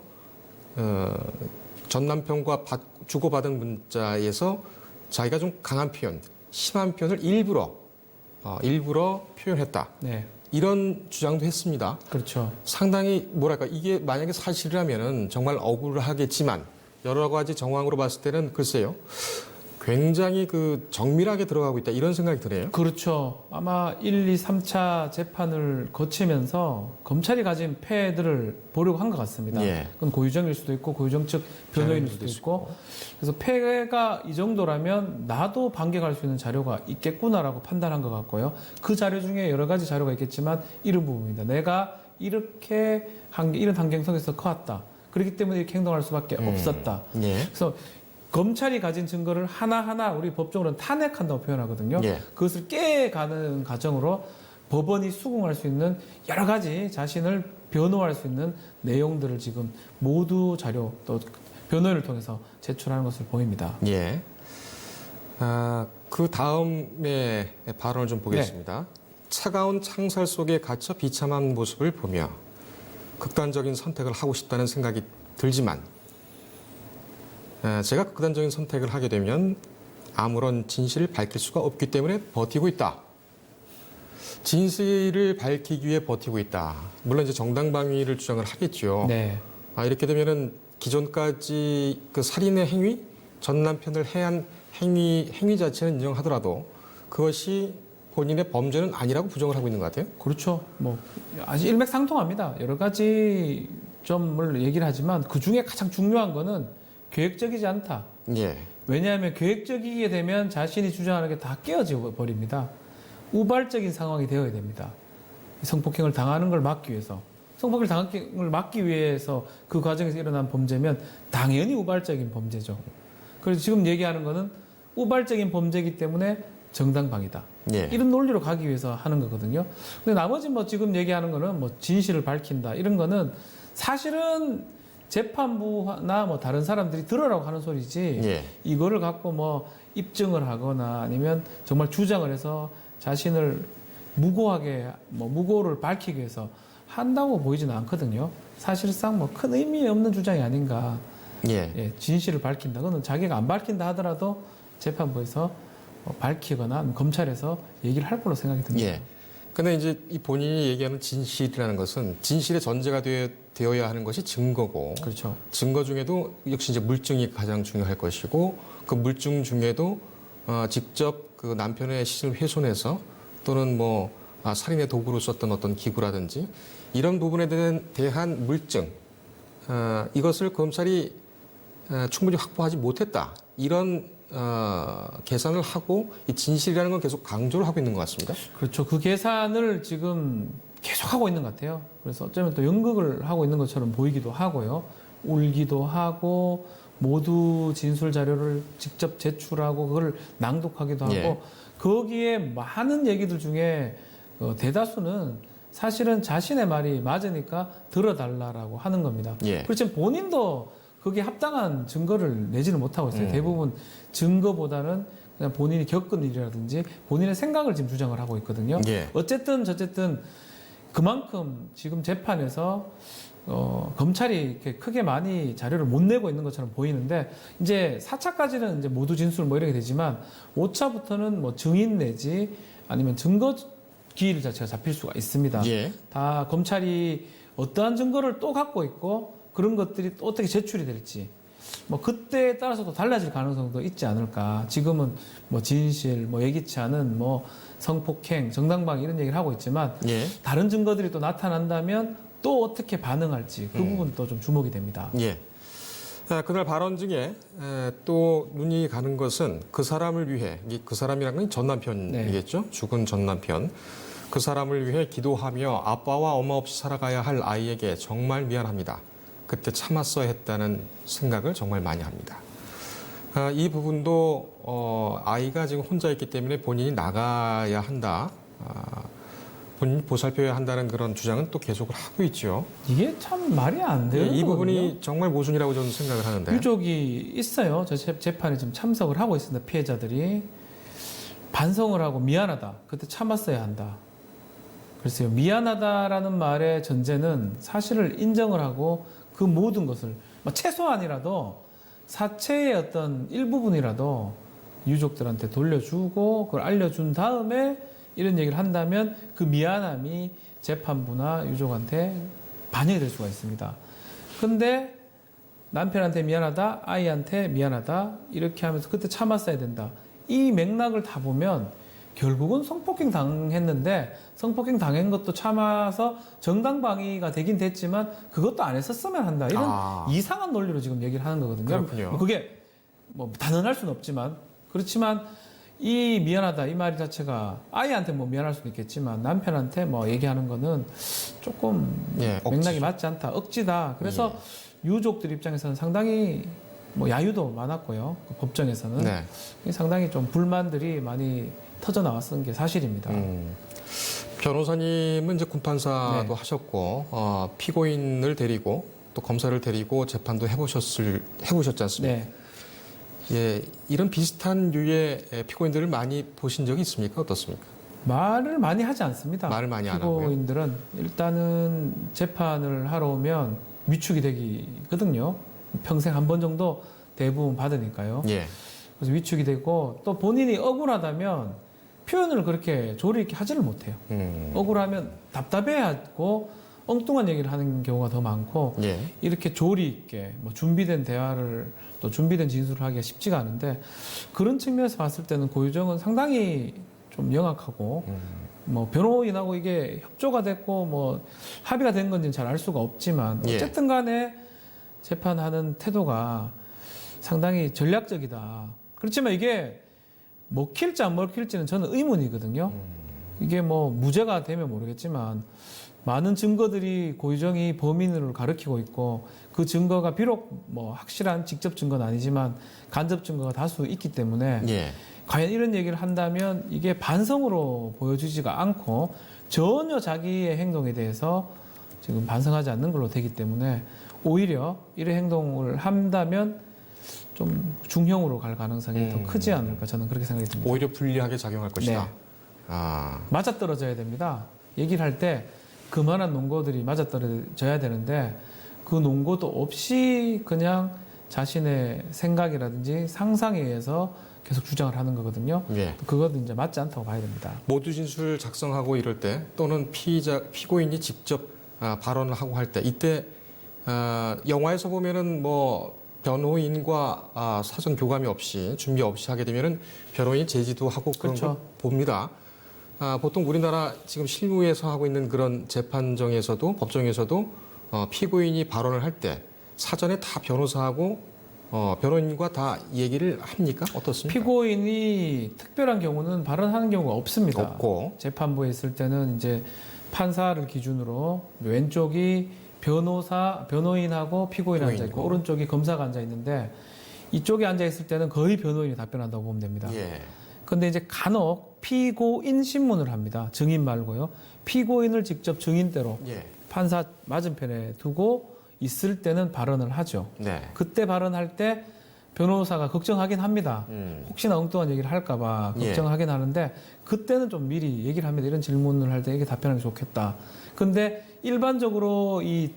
전 남편과 주고받은 문자에서 자기가 좀 강한 표현, 심한 표현을 일부러 표현했다. 네, 이런 주장도 했습니다. 그렇죠. 상당히 뭐랄까 이게 만약에 사실이라면은 정말 억울하겠지만 여러 가지 정황으로 봤을 때는 글쎄요. 굉장히 그 정밀하게 들어가고 있다 이런 생각이 드네요. 그렇죠. 아마 1, 2, 3차 재판을 거치면서 검찰이 가진 패들을 보려고 한 것 같습니다. 예. 그건 고유정일 수도 있고 고유정 측 변호인일 수도 있고 그래서 패가 이 정도라면 나도 반격할 수 있는 자료가 있겠구나라고 판단한 것 같고요. 그 자료 중에 여러 가지 자료가 있겠지만 이런 부분입니다. 내가 이렇게 이런 환경 속에서 커왔다. 그렇기 때문에 이렇게 행동할 수밖에 없었다. 예. 그래서 검찰이 가진 증거를 하나하나 우리 법적으로는 탄핵한다고 표현하거든요. 예. 그것을 깨가는 과정으로 법원이 수긍할 수 있는 여러 가지 자신을 변호할 수 있는 내용들을 지금 모두 자료 또 변호인을 통해서 제출하는 것으로 보입니다. 예. 그 다음에 발언을 좀 보겠습니다. 차가운 창살 속에 갇혀 비참한 모습을 보며 극단적인 선택을 하고 싶다는 생각이 들지만 제가 극단적인 선택을 하게 되면 아무런 진실을 밝힐 수가 없기 때문에 버티고 있다. 진실을 밝히기 위해 버티고 있다. 물론 이제 정당방위를 주장을 하겠죠. 네. 이렇게 되면은 기존까지 그 살인의 행위, 전 남편을 해한 행위 자체는 인정하더라도 그것이 본인의 범죄는 아니라고 부정을 하고 있는 것 같아요. 그렇죠. 뭐 아주 일맥상통합니다. 여러 가지 점을 얘기를 하지만 그 중에 가장 중요한 거는 계획적이지 않다. 예. 왜냐하면 계획적이게 되면 자신이 주장하는 게 다 깨어져 버립니다. 우발적인 상황이 되어야 됩니다. 성폭행을 당하는 걸 막기 위해서. 성폭행을 당하는 걸 막기 위해서 그 과정에서 일어난 범죄면 당연히 우발적인 범죄죠. 그래서 지금 얘기하는 거는 우발적인 범죄이기 때문에 정당방위다. 예. 이런 논리로 가기 위해서 하는 거거든요. 근데 나머지 뭐 지금 얘기하는 거는 뭐 진실을 밝힌다. 이런 거는 사실은 재판부나 뭐 다른 사람들이 들으라고 하는 소리지. 예. 이거를 갖고 뭐 입증을 하거나 아니면 정말 주장을 해서 자신을 무고를 밝히기 위해서 한다고 보이지는 않거든요. 사실상 뭐 큰 의미 없는 주장이 아닌가. 예. 예, 진실을 밝힌다. 그건 자기가 안 밝힌다 하더라도 재판부에서 밝히거나 검찰에서 얘기를 할 걸로 생각이 듭니다. 예. 근데 이제 이 본인이 얘기하는 진실이라는 것은 진실의 전제가 되어야 하는 것이 증거고. 그렇죠. 증거 중에도 역시 이제 물증이 가장 중요할 것이고 그 물증 중에도 직접 그 남편의 시신을 훼손해서 또는 뭐 살인의 도구로 썼던 어떤 기구라든지 이런 부분에 대한 물증 이것을 검찰이 충분히 확보하지 못했다. 이런 계산을 하고 이 진실이라는 건 계속 강조를 하고 있는 것 같습니다. 그렇죠. 그 계산을 지금 계속 하고 있는 것 같아요. 그래서 어쩌면 또 연극을 하고 있는 것처럼 보이기도 하고요. 울기도 하고 모두 진술 자료를 직접 제출하고 그걸 낭독하기도 하고 예. 거기에 많은 얘기들 중에 대다수는 사실은 자신의 말이 맞으니까 들어달라라고 하는 겁니다. 예. 그렇지만 본인도 그게 합당한 증거를 내지는 못하고 있어요. 대부분 증거보다는 그냥 본인이 겪은 일이라든지 본인의 생각을 지금 주장을 하고 있거든요. 예. 어쨌든 저쨌든 그만큼 지금 재판에서 검찰이 이렇게 크게 많이 자료를 못 내고 있는 것처럼 보이는데 이제 4차까지는 이제 모두 진술 뭐 이렇게 되지만 5차부터는 뭐 증인 내지 아니면 증거 기일 자체가 잡힐 수가 있습니다. 예. 다 검찰이 어떠한 증거를 또 갖고 있고 그런 것들이 또 어떻게 제출이 될지 뭐 그때에 따라서도 달라질 가능성도 있지 않을까. 지금은 뭐 진실, 뭐 예기치 않은 뭐 성폭행, 정당방위 이런 얘기를 하고 있지만 예. 다른 증거들이 또 나타난다면 또 어떻게 반응할지 그 부분도 좀 주목이 됩니다. 예. 그날 발언 중에 또 눈이 가는 것은 그 사람을 위해, 그 사람이란 건 전 남편이겠죠? 죽은 전 남편. 그 사람을 위해 기도하며 아빠와 엄마 없이 살아가야 할 아이에게 정말 미안합니다. 그때 참았어야 했다는 생각을 정말 많이 합니다. 이 부분도 아이가 지금 혼자 있기 때문에 본인이 나가야 한다. 본인이 보살펴야 한다는 그런 주장은 또 계속을 하고 있죠. 이게 참 말이 안 되는 이 거거든요. 부분이 정말 모순이라고 저는 생각을 하는데. 유족이 있어요. 저 재판에 지금 참석을 하고 있습니다. 피해자들이. 반성을 하고 미안하다. 그때 참았어야 한다. 글쎄요. 미안하다라는 말의 전제는 사실을 인정을 하고 그 모든 것을 최소한이라도 사체의 어떤 일부분이라도 유족들한테 돌려주고 그걸 알려준 다음에 이런 얘기를 한다면 그 미안함이 재판부나 유족한테 반영이 될 수가 있습니다. 근데 남편한테 미안하다, 아이한테 미안하다 이렇게 하면서 그때 참았어야 된다. 이 맥락을 다 보면 결국은 성폭행 당했는데 성폭행 당한 것도 참아서 정당방위가 되긴 됐지만 그것도 안 했었으면 한다. 이런 이상한 논리로 지금 얘기를 하는 거거든요. 그렇군요. 그게 뭐 단언할 수는 없지만 그렇지만 이 미안하다 이 말 자체가 아이한테 뭐 미안할 수도 있겠지만 남편한테 뭐 얘기하는 거는 조금 맥락이 맞지 않다. 억지다. 그래서 유족들 입장에서는 상당히 뭐 야유도 많았고요. 그 법정에서는 상당히 좀 불만들이 많이 터져 나왔던 게 사실입니다. 변호사님은 이제 군판사도 하셨고 피고인을 데리고 또 검사를 데리고 재판도 해보셨지 않습니까? 예, 이런 비슷한 류의 피고인들을 많이 보신 적이 있습니까? 어떻습니까? 말을 많이 하지 않습니다. 말을 많이 안 하고요. 피고인들은 일단은 재판을 하러 오면 위축이 되거든요. 평생 한 번 정도 대부분 받으니까요. 그래서 위축이 되고 또 본인이 억울하다면 표현을 그렇게 조리 있게 하지를 못해요. 억울하면 답답해하고 엉뚱한 얘기를 하는 경우가 더 많고 이렇게 조리 있게 뭐 준비된 대화를 또 준비된 진술을 하기가 쉽지가 않은데 그런 측면에서 봤을 때는 고유정은 상당히 좀 영악하고 뭐 변호인하고 이게 협조가 됐고 뭐 합의가 된 건지는 잘 알 수가 없지만 어쨌든 간에 재판하는 태도가 상당히 전략적이다. 그렇지만 이게 먹힐지 안 먹힐지는 저는 의문이거든요. 이게 뭐 무죄가 되면 모르겠지만 많은 증거들이 고유정이 범인을 가리키고 있고 그 증거가 비록 뭐 확실한 직접 증거는 아니지만 간접 증거가 다수 있기 때문에 과연 이런 얘기를 한다면 이게 반성으로 보여지지가 않고 전혀 자기의 행동에 대해서 지금 반성하지 않는 걸로 되기 때문에 오히려 이런 행동을 한다면 좀 중형으로 갈 가능성이 더 크지 않을까 저는 그렇게 생각이 듭니다. 오히려 불리하게 작용할 것이다. 맞아떨어져야 됩니다. 얘기를 할 때 그만한 논거들이 맞아떨어져야 되는데 그 논거도 없이 그냥 자신의 생각이라든지 상상에 의해서 계속 주장을 하는 거거든요. 그것도 이제 맞지 않다고 봐야 됩니다. 모두 진술 작성하고 이럴 때 또는 피고인이 직접 발언을 하고 할 때 이때 영화에서 보면은 뭐 변호인과 사전 교감이 없이 준비 없이 하게 되면은 변호인 제지도 하고 그런 거 봅니다. 보통 우리나라 지금 실무에서 하고 있는 그런 재판정에서도 법정에서도 피고인이 발언을 할 때 사전에 다 변호사하고 변호인과 다 얘기를 합니까? 어떻습니까? 피고인이 특별한 경우는 발언하는 경우가 없습니다. 없고 재판부에 있을 때는 이제 판사를 기준으로 왼쪽이 변호인하고 피고인이 앉아 있고 오른쪽이 검사가 앉아 있는데 이쪽에 앉아 있을 때는 거의 변호인이 답변한다고 보면 됩니다. 근데 이제 간혹 피고인 신문을 합니다. 증인 말고요. 피고인을 직접 증인대로 판사 맞은편에 두고 있을 때는 발언을 하죠. 그때 발언할 때 변호사가 걱정하긴 합니다. 혹시나 엉뚱한 얘기를 할까봐 걱정하긴 하는데 그때는 좀 미리 얘기를 합니다. 이런 질문을 할 때 이게 답변하는 게 좋겠다. 근데 일반적으로 이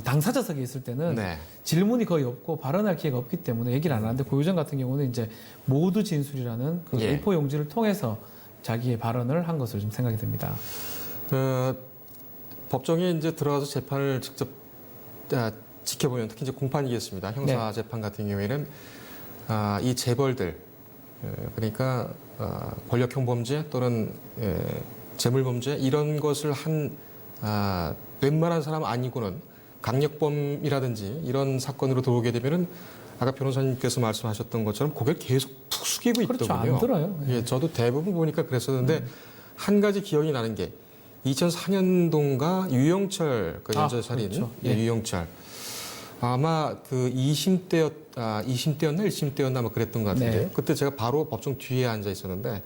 당사자석에 있을 때는 질문이 거의 없고 발언할 기회가 없기 때문에 얘기를 안 하는데 고유정 같은 경우는 이제 모두 진술이라는 그 A4 용지를 통해서 자기의 발언을 한 것으로 좀 생각이 듭니다. 법정에 이제 들어가서 재판을 직접 지켜보면 특히 이제 공판이겠습니다. 형사 재판 같은 경우에는 이 재벌들 그러니까 권력형 범죄 또는 재물 범죄 이런 것을 한 웬만한 사람 아니고는 강력범이라든지 이런 사건으로 들어오게 되면은 아까 변호사님께서 말씀하셨던 것처럼 고개를 계속 푹 숙이고 그렇죠. 있더군요. 안 들어요. 예, 저도 대부분 보니까 그랬었는데 한 가지 기억이 나는 게 2004년도인가 유영철 그 연쇄살인 그렇죠. 예, 유영철 아마 그 20대였나 1심대였나 뭐 그랬던 것 같은데 네. 그때 제가 바로 법정 뒤에 앉아 있었는데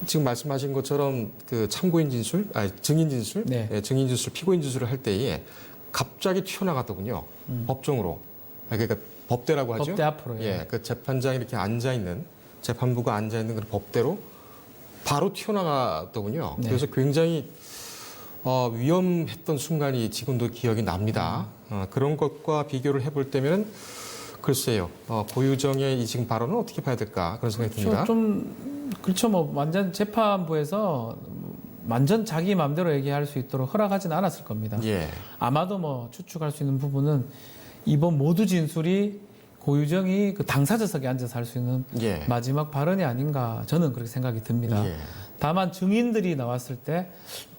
지금 말씀하신 것처럼 그 참고인 진술, 증인 진술, 네. 예, 증인 진술, 피고인 진술을 할 때에 갑자기 튀어나갔더군요. 법정으로. 그러니까 법대라고 하죠. 법대 앞으로. 예, 그 재판장이 이렇게 앉아 있는 재판부가 앉아 있는 그런 법대로 바로 튀어나갔더군요. 네. 그래서 굉장히 위험했던 순간이 지금도 기억이 납니다. 그런 것과 비교를 해볼 때면 글쎄요, 고유정의 이 지금 발언은 어떻게 봐야 될까 그런 생각이 듭니다. 그렇죠. 뭐 완전 재판부에서 완전 자기 마음대로 얘기할 수 있도록 허락하지는 않았을 겁니다. 예, 아마도 뭐 추측할 수 있는 부분은 이번 모두 진술이 고유정이 그 당사자석에 앉아서 할 수 있는 예, 마지막 발언이 아닌가 저는 그렇게 생각이 듭니다. 예, 다만 증인들이 나왔을 때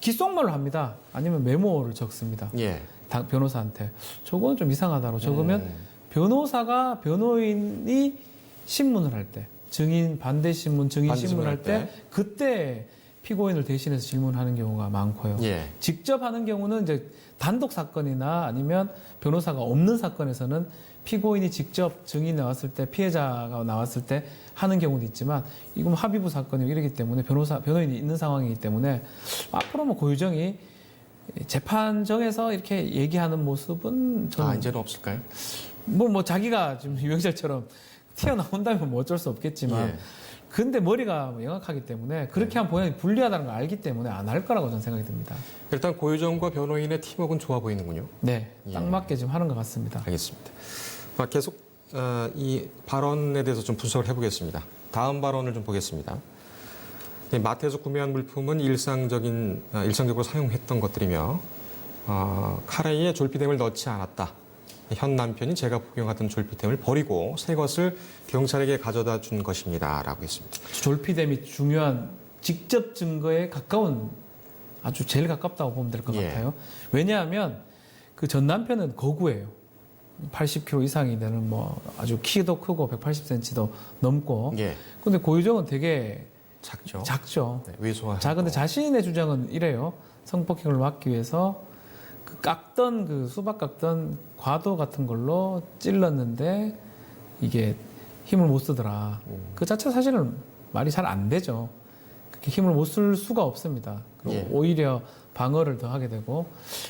귓속말로 합니다. 아니면 메모를 적습니다. 예. 변호사한테. 저거는 좀 이상하다고 적으면 변호사가 변호인이 신문을 할 때, 증인 반대 신문, 증인 반대 신문을 할 신문할 때 그때 피고인을 대신해서 질문하는 경우가 많고요. 예. 직접 하는 경우는 이제 단독 사건이나 아니면 변호사가 없는 사건에서는 피고인이 직접 증인이 나왔을 때, 피해자가 나왔을 때 하는 경우도 있지만 이건 합의부 사건이고 이러기 때문에 변호인이 있는 상황이기 때문에 앞으로 뭐 고유정이 재판정에서 이렇게 얘기하는 모습은 저는 이제는 없을까요? 뭐 자기가 지금 유영철처럼 튀어나온다면 뭐 어쩔 수 없겠지만 예. 근데 머리가 영악하기 때문에 그렇게 하면 본인이 불리하다는 걸 알기 때문에 안 할 거라고 저는 생각이 듭니다. 일단 고유정과 변호인의 팀워크는 좋아 보이는군요. 네, 딱 예. 맞게 지금 하는 것 같습니다. 알겠습니다. 계속 이 발언에 대해서 좀 분석을 해보겠습니다. 다음 발언을 좀 보겠습니다. 마트에서 구매한 물품은 일상적으로 사용했던 것들이며 카레이에 졸피뎀을 넣지 않았다. 현 남편이 제가 복용하던 졸피뎀을 버리고 새 것을 경찰에게 가져다 준 것입니다. 라고 했습니다. 졸피뎀이 중요한 직접 증거에 가까운 아주 제일 가깝다고 보면 될 것 예. 같아요. 왜냐하면 그 전 남편은 거구예요. 80kg 이상이 되는 뭐 아주 키도 크고 180cm도 넘고. 예. 근데 고유정은 되게 작죠. 작죠. 네, 왜소하고. 작은데 자신의 주장은 이래요. 성폭행을 막기 위해서 그 수박 깎던 과도 같은 걸로 찔렀는데 이게 힘을 못 쓰더라. 그 자체 사실은 말이 잘 안 되죠. 그렇게 힘을 못 쓸 수가 없습니다. 그리고 예. 오히려 방어를 더 하게 되고.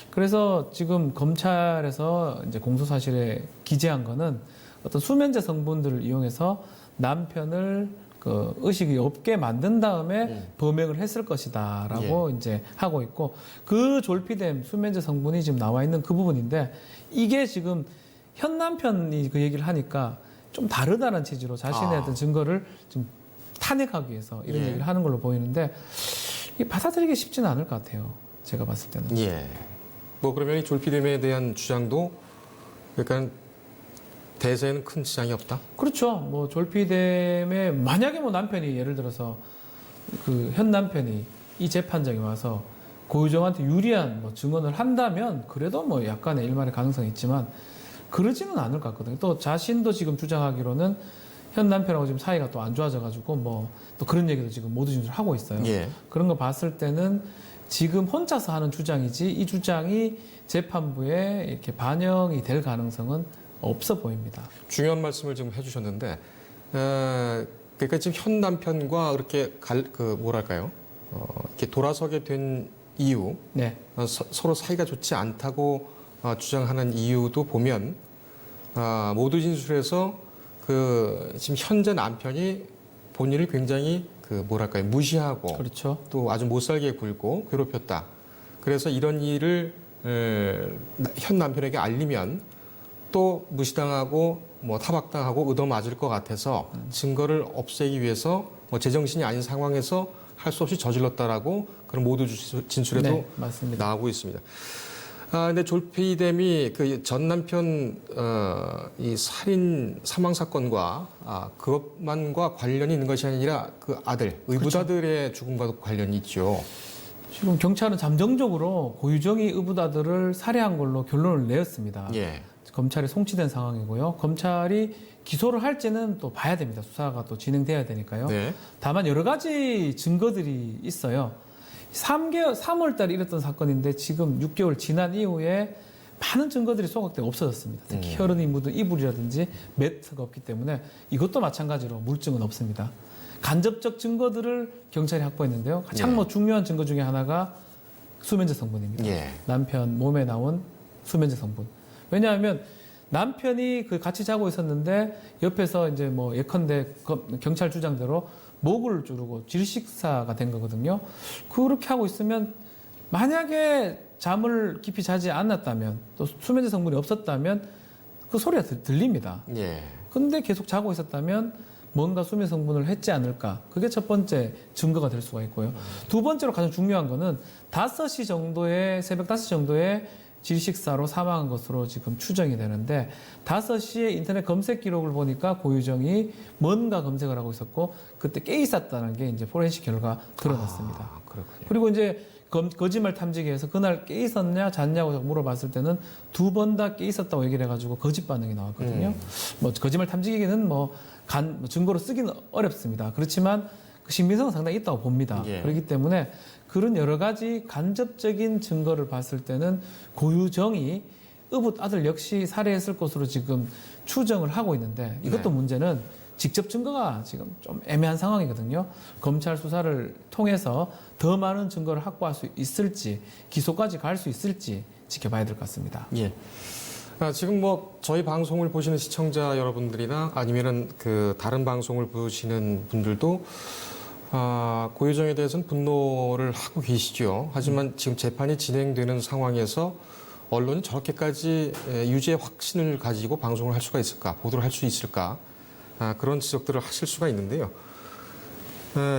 그래서 지금 검찰에서 이제 공소사실에 기재한 거는 어떤 수면제 성분들을 이용해서 남편을 그 의식이 없게 만든 다음에 범행을 했을 것이다라고 이제 하고 있고 그 졸피뎀 수면제 성분이 지금 나와 있는 그 부분인데 이게 지금 현 남편이 그 얘기를 하니까 좀 다르다는 취지로 자신의 어떤 증거를 좀 탄핵하기 위해서 이런 예. 얘기를 하는 걸로 보이는데 이게 받아들이기 쉽지는 않을 것 같아요. 제가 봤을 때는. 예. 뭐 그러면 이 졸피뎀에 대한 주장도 그러니까 대세에는 큰 지장이 없다. 그렇죠. 뭐 졸피뎀에 만약에 뭐 남편이 예를 들어서 그 현 남편이 이 재판장에 와서 고유정한테 유리한 뭐 증언을 한다면 그래도 뭐 약간의 일말의 가능성이 있지만 그러지는 않을 것 같거든요. 또 자신도 지금 주장하기로는 현 남편하고 지금 사이가 또 안 좋아져가지고 뭐 또 그런 얘기도 지금 모두 진술하고 있어요. 예. 그런 거 봤을 때는 지금 혼자서 하는 주장이지 이 주장이 재판부에 이렇게 반영이 될 가능성은 없어 보입니다. 중요한 말씀을 지금 해주셨는데, 그러니까 지금 현 남편과 그렇게 이렇게 돌아서게 된 이유, 네. 서로 사이가 좋지 않다고 주장하는 이유도 보면 모두 진술에서 그 지금 현재 남편이 본인을 굉장히 무시하고 그렇죠. 또 아주 못살게 굴고 괴롭혔다. 그래서 이런 일을 현 남편에게 알리면 또 무시당하고 뭐 타박당하고 얻어맞을 것 같아서 증거를 없애기 위해서 뭐 제정신이 아닌 상황에서 할 수 없이 저질렀다라고 그런 모두 진술에도 네, 맞습니다. 나오고 있습니다. 근데 졸피뎀이 그 전 남편 이 살인 사망 사건과 그것만과 관련이 있는 것이 아니라 그 아들 의붓아들의 죽음과도 관련이 있죠. 지금 경찰은 잠정적으로 고유정의 의붓아들을 살해한 걸로 결론을 내었습니다. 예. 검찰에 송치된 상황이고요. 검찰이 기소를 할지는 또 봐야 됩니다. 수사가 또 진행돼야 되니까요. 네. 다만 여러 가지 증거들이 있어요. 3월 달에 일었던 사건인데 지금 6개월 지난 이후에 많은 증거들이 소각되고 없어졌습니다. 특히 혈흔이 묻은 이불이라든지 매트가 없기 때문에 이것도 마찬가지로 물증은 없습니다. 간접적 증거들을 경찰이 확보했는데요. 가장 뭐 중요한 증거 중에 하나가 수면제 성분입니다. 예. 남편 몸에 나온 수면제 성분. 왜냐하면 남편이 그 같이 자고 있었는데 옆에서 이제 뭐 예컨대 경찰 주장대로 목을 조르고 질식사가 된 거거든요. 그렇게 하고 있으면 만약에 잠을 깊이 자지 않았다면 또 수면제 성분이 없었다면 그 소리가 들립니다. 예. 근데 계속 자고 있었다면 뭔가 수면 성분을 했지 않을까. 그게 첫 번째 증거가 될 수가 있고요. 두 번째로 가장 중요한 거는 5시 정도에, 새벽 5시 정도에 질식사로 사망한 것으로 지금 추정이 되는데 5시에 인터넷 검색 기록을 보니까 고유정이 뭔가 검색을 하고 있었고 그때 깨 있었다는 게 이제 포렌식 결과 드러났습니다. 아, 그렇군요. 그리고 이제 거짓말 탐지기에서 그날 깨 있었냐 잤냐고 물어봤을 때는 2번 다 깨 있었다고 얘기를 해가지고 거짓 반응이 나왔거든요. 뭐 거짓말 탐지기는 뭐 증거로 쓰기는 어렵습니다. 그렇지만 그 신빙성은 상당히 있다고 봅니다. 예. 그렇기 때문에 그런 여러 가지 간접적인 증거를 봤을 때는 고유정이 의붓 아들 역시 살해했을 것으로 지금 추정을 하고 있는데 이것도 네. 문제는 직접 증거가 지금 좀 애매한 상황이거든요. 검찰 수사를 통해서 더 많은 증거를 확보할 수 있을지 기소까지 갈 수 있을지 지켜봐야 될 것 같습니다. 예. 지금 뭐 저희 방송을 보시는 시청자 여러분들이나 아니면은 그 다른 방송을 보시는 분들도 고유정에 대해서는 분노를 하고 계시죠. 하지만 지금 재판이 진행되는 상황에서 언론이 저렇게까지 유죄의 확신을 가지고 방송을 할 수가 있을까, 보도를 할 수 있을까, 그런 지적들을 하실 수가 있는데요.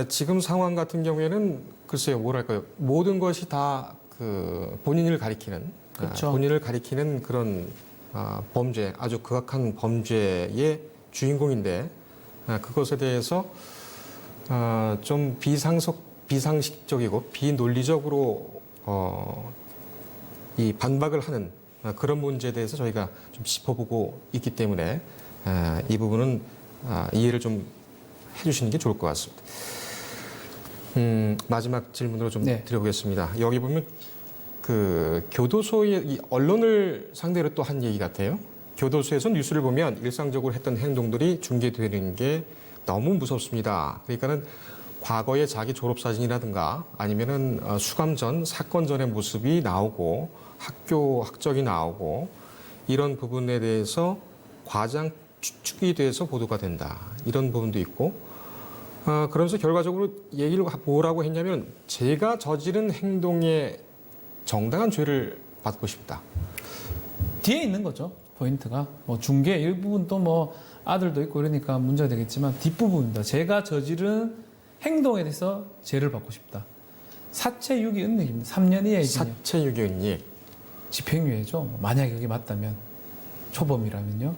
지금 상황 같은 경우에는 글쎄요, 뭐랄까요, 모든 것이 다 그 본인을 가리키는, 그렇죠. 본인을 가리키는 그런 범죄, 아주 극악한 범죄의 주인공인데 그것에 대해서 좀 비상식적이고 비논리적으로 이 반박을 하는 그런 문제에 대해서 저희가 좀 짚어보고 있기 때문에 이 부분은 이해를 좀 해주시는 게 좋을 것 같습니다. 마지막 질문으로 좀 네. 드려보겠습니다. 여기 보면 그 교도소의 이 언론을 상대로 또 한 얘기 같아요. 교도소에서 뉴스를 보면 일상적으로 했던 행동들이 중계되는 게 너무 무섭습니다. 그러니까는 과거의 자기 졸업사진이라든가 아니면은 수감 전, 사건 전의 모습이 나오고 학교 학적이 나오고 이런 부분에 대해서 과장 추측이 돼서 보도가 된다. 이런 부분도 있고 그러면서 결과적으로 얘기를 뭐라고 했냐면 제가 저지른 행동에 정당한 죄를 받고 싶다. 뒤에 있는 거죠. 포인트가 뭐 중계 일부분 또 뭐 아들도 있고 이러니까 문제가 되겠지만 뒷부분입니다. 제가 저지른 행동에 대해서 죄를 받고 싶다. 사체 유기 은닉입니다. 3년 이하의 징역. 사체 유기은닉. 집행유예죠. 만약에 그게 맞다면 초범이라면요.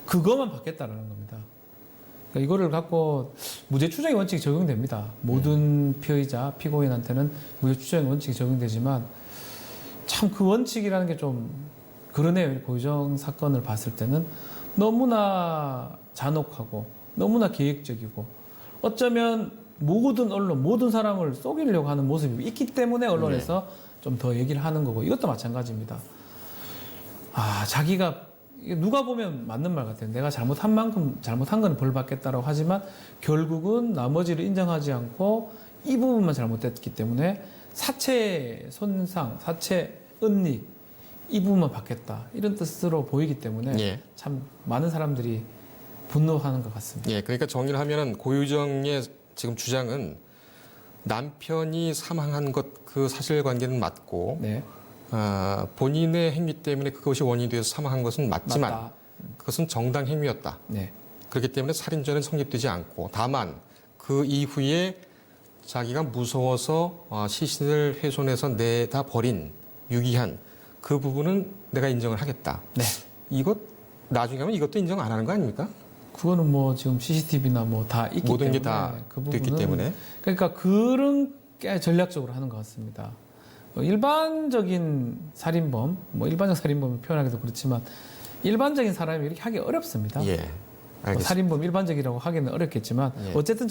그것만 받겠다라는 겁니다. 그러니까 이거를 갖고 무죄 추정의 원칙이 적용됩니다. 모든 피의자, 피고인한테는 무죄 추정의 원칙이 적용되지만 참 그 원칙이라는 게 좀 그러네요. 고유정 사건을 봤을 때는 너무나 잔혹하고 너무나 계획적이고 어쩌면 모든 언론, 모든 사람을 속이려고 하는 모습이 있기 때문에 언론에서 좀 더 얘기를 하는 거고 이것도 마찬가지입니다. 자기가 누가 보면 맞는 말 같아요. 내가 잘못한 만큼 잘못한 건 벌 받겠다라고 하지만 결국은 나머지를 인정하지 않고 이 부분만 잘못됐기 때문에 사체 손상, 사체 은닉 이 부분만 받겠다 이런 뜻으로 보이기 때문에 예. 참 많은 사람들이 분노하는 것 같습니다. 예, 그러니까 정리를 하면은 고유정의 지금 주장은 남편이 사망한 것 그 사실관계는 맞고 네. 본인의 행위 때문에 그것이 원인이 돼서 사망한 것은 맞지만 맞다. 그것은 정당 행위였다. 네. 그렇기 때문에 살인죄는 성립되지 않고 다만 그 이후에 자기가 무서워서 시신을 훼손해서 내다 버린 유기한 그 부분은 내가 인정을 하겠다. 네. 이것 나중에 하면 이것도 인정 안 하는 거 아닙니까? 그거는 뭐 지금 CCTV나 뭐 다 있기 모든 때문에 게 다 그 됐기 부분은 때문에 그러니까 그런 꽤 전략적으로 하는 것 같습니다. 일반적인 살인범, 뭐 일반적 살인범을 표현하기도 그렇지만 일반적인 사람이 이렇게 하기 어렵습니다. 예. 뭐 알겠습니다. 살인범 일반적이라고 하기는 어렵겠지만 예. 어쨌든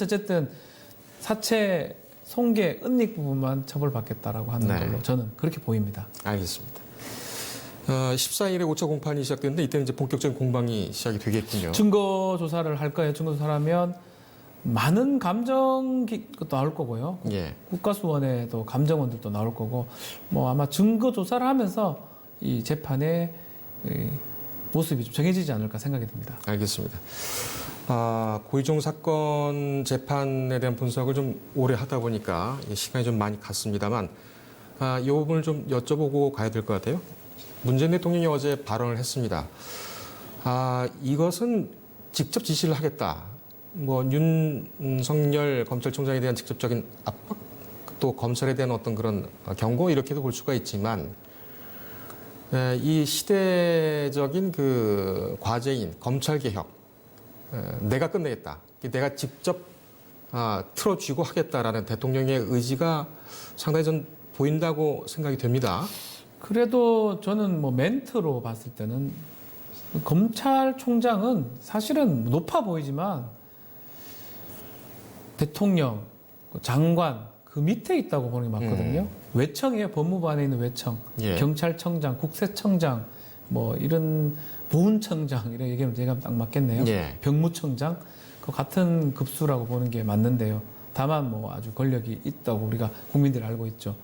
사체, 손괴, 은닉 부분만 처벌받겠다라고 하는 네. 걸로 저는 그렇게 보입니다. 알겠습니다. 14일에 5차 공판이 시작되는데 이때는 이제 본격적인 공방이 시작이 되겠군요. 증거 조사를 할 거예요. 증거 조사를 하면 많은 감정도 나올 거고요. 예. 국가수원에도 감정원들도 나올 거고 뭐 아마 증거 조사를 하면서 이 재판의 모습이 좀 정해지지 않을까 생각이 듭니다. 알겠습니다. 고희종 사건 재판에 대한 분석을 좀 오래 하다 보니까 시간이 좀 많이 갔습니다만 이 부분을 좀 여쭤보고 가야 될 것 같아요. 문재인 대통령이 어제 발언을 했습니다. 이것은 직접 지시를 하겠다. 뭐 윤석열 검찰총장에 대한 직접적인 압박, 또 검찰에 대한 어떤 그런 경고 이렇게도 볼 수가 있지만 이 시대적인 그 과제인 검찰 개혁 내가 끝내겠다. 내가 직접 틀어쥐고 하겠다라는 대통령의 의지가 상당히 좀 보인다고 생각이 됩니다. 그래도 저는 뭐 멘트로 봤을 때는 검찰총장은 사실은 높아 보이지만 대통령, 장관 그 밑에 있다고 보는 게 맞거든요. 외청이에요. 법무부 안에 있는 외청, 예. 경찰청장, 국세청장, 뭐 이런 보훈청장 이런 얘기하면 제가 딱 맞겠네요. 예. 병무청장 그 같은 급수라고 보는 게 맞는데요. 다만 뭐 아주 권력이 있다고 우리가 국민들이 알고 있죠.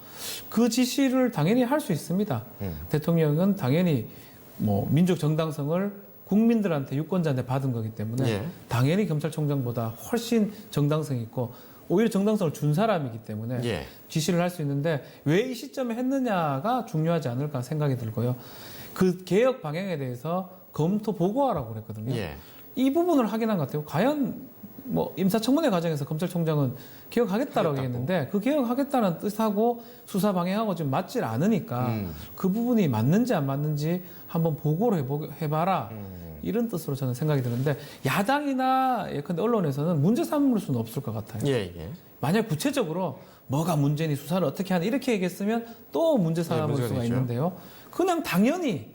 그 지시를 당연히 할 수 있습니다. 대통령은 당연히 뭐 민족 정당성을 국민들한테 유권자한테 받은 거기 때문에 예. 당연히 검찰총장보다 훨씬 정당성이 있고 오히려 정당성을 준 사람이기 때문에 예. 지시를 할 수 있는데 왜 이 시점에 했느냐가 중요하지 않을까 생각이 들고요. 그 개혁 방향에 대해서 검토 보고하라고 그랬거든요. 예. 이 부분을 확인한 것 같아요. 과연 뭐 임사청문회 과정에서 검찰총장은 개혁하겠다라고 했는데 그 개혁하겠다는 뜻하고 수사 방향하고 지금 맞질 않으니까 그 부분이 맞는지 안 맞는지 한번 보고를 해봐라. 이런 뜻으로 저는 생각이 드는데 야당이나 예컨대 언론에서는 문제 삼을 수는 없을 것 같아요. 예, 예. 만약 구체적으로 뭐가 문제니 수사를 어떻게 하나 이렇게 얘기했으면 또 문제 삼을 문제가 수가 되죠. 있는데요. 그냥 당연히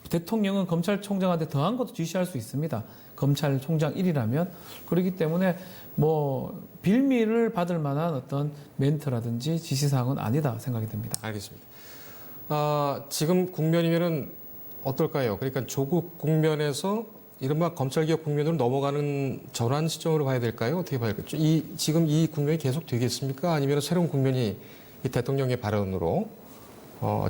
대통령은 검찰총장한테 더한 것도 지시할 수 있습니다. 검찰총장 1이라면. 그렇기 때문에 뭐 빌미를 받을 만한 어떤 멘트라든지 지시사항은 아니다 생각이 듭니다. 알겠습니다. 지금 국면이면은 어떨까요? 그러니까 조국 국면에서 이른바 검찰개혁 국면으로 넘어가는 전환 시점으로 봐야 될까요? 어떻게 봐야 될까요? 지금 이 국면이 계속 되겠습니까? 아니면 새로운 국면이 이 대통령의 발언으로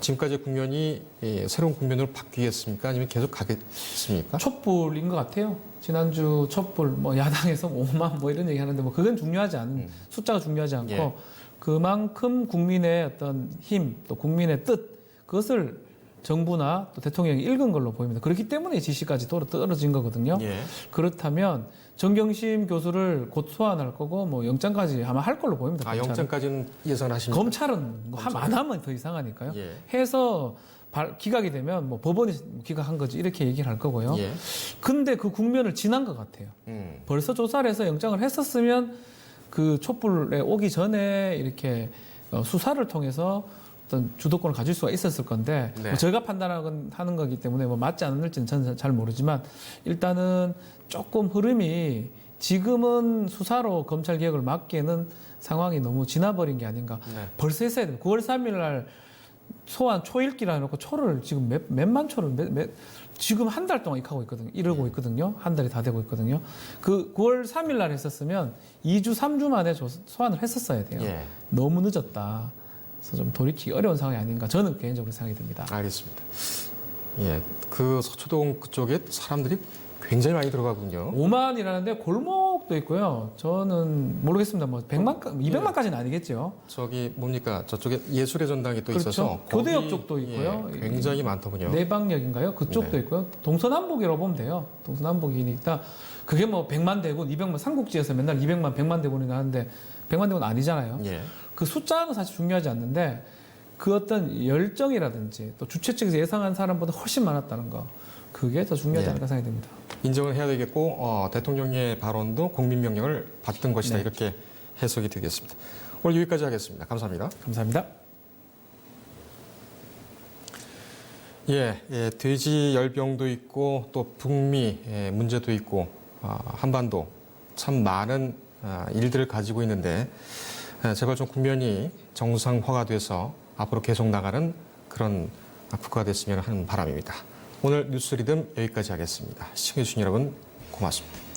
지금까지의 국면이 새로운 국면으로 바뀌겠습니까? 아니면 계속 가겠습니까? 촛불인 것 같아요. 지난주 촛불, 뭐 야당에서 5만 뭐 이런 얘기 하는데 뭐 그건 중요하지 않은, 숫자가 중요하지 않고 예. 그만큼 국민의 어떤 힘, 또 국민의 뜻, 그것을 정부나 또 대통령이 읽은 걸로 보입니다. 그렇기 때문에 이 지시까지 떨어진 거거든요. 예. 그렇다면 정경심 교수를 곧 소환할 거고 뭐 영장까지 아마 할 걸로 보입니다. 검찰은. 영장까지는 예상하십니까? 검찰은 안 하면 더 이상하니까요. 예. 해서 기각이 되면 뭐 법원이 기각한 거지 이렇게 얘기를 할 거고요. 예. 근데 그 국면을 지난 것 같아요. 벌써 조사를 해서 영장을 했었으면 그 촛불에 오기 전에 이렇게 수사를 통해서 어떤 주도권을 가질 수가 있었을 건데 네. 뭐 제가 판단하는 거기 때문에 뭐 맞지 않을지는 저는 잘 모르지만 일단은 조금 흐름이 지금은 수사로 검찰 개혁을 막기에는 상황이 너무 지나버린 게 아닌가. 네. 벌써 했어야 됩니다. 9월 3일 날 소환 초읽기라 해놓고 초를 지금 몇만 초를 지금 한 달 동안 이러고 있거든요. 이러고 있거든요. 한 달이 다 되고 있거든요. 그 9월 3일 날 했었으면 2주, 3주 만에 소환을 했었어야 돼요. 예. 너무 늦었다. 그래서 좀 돌이키기 어려운 상황이 아닌가 저는 개인적으로 생각이 듭니다. 알겠습니다. 예. 그 서초동 그쪽에 사람들이 굉장히 많이 들어가군요. 5만이라는데 골목도 있고요. 저는 모르겠습니다. 뭐 100만, 200만까지는 아니겠죠. 저기 뭡니까? 저쪽에 예술의 전당이 또 그렇죠. 있어서 교대역 거기, 쪽도 있고요. 예, 굉장히 많더군요. 내방역인가요? 그쪽도 네. 있고요. 동서남북이라고 보면 돼요. 동서남북이니까 그게 뭐 100만 대군, 200만 삼국지에서 맨날 200만, 100만 대군이 나는데 100만 대군 아니잖아요. 예. 그 숫자는 사실 중요하지 않는데 그 어떤 열정이라든지 또 주최 측에서 예상한 사람보다 훨씬 많았다는 거 그게 더 중요하지 예. 않을까 생각이 듭니다. 인정을 해야 되겠고 대통령의 발언도 국민 명령을 받던 것이다 네. 이렇게 해석이 되겠습니다. 오늘 여기까지 하겠습니다. 감사합니다. 감사합니다. 돼지 열병도 있고 또 북미 문제도 있고 한반도 참 많은 일들을 가지고 있는데 제발 좀 국면이 정상화가 돼서 앞으로 계속 나가는 그런 국가가 됐으면 하는 바람입니다. 오늘 뉴스 리듬 여기까지 하겠습니다. 시청해주신 여러분 고맙습니다.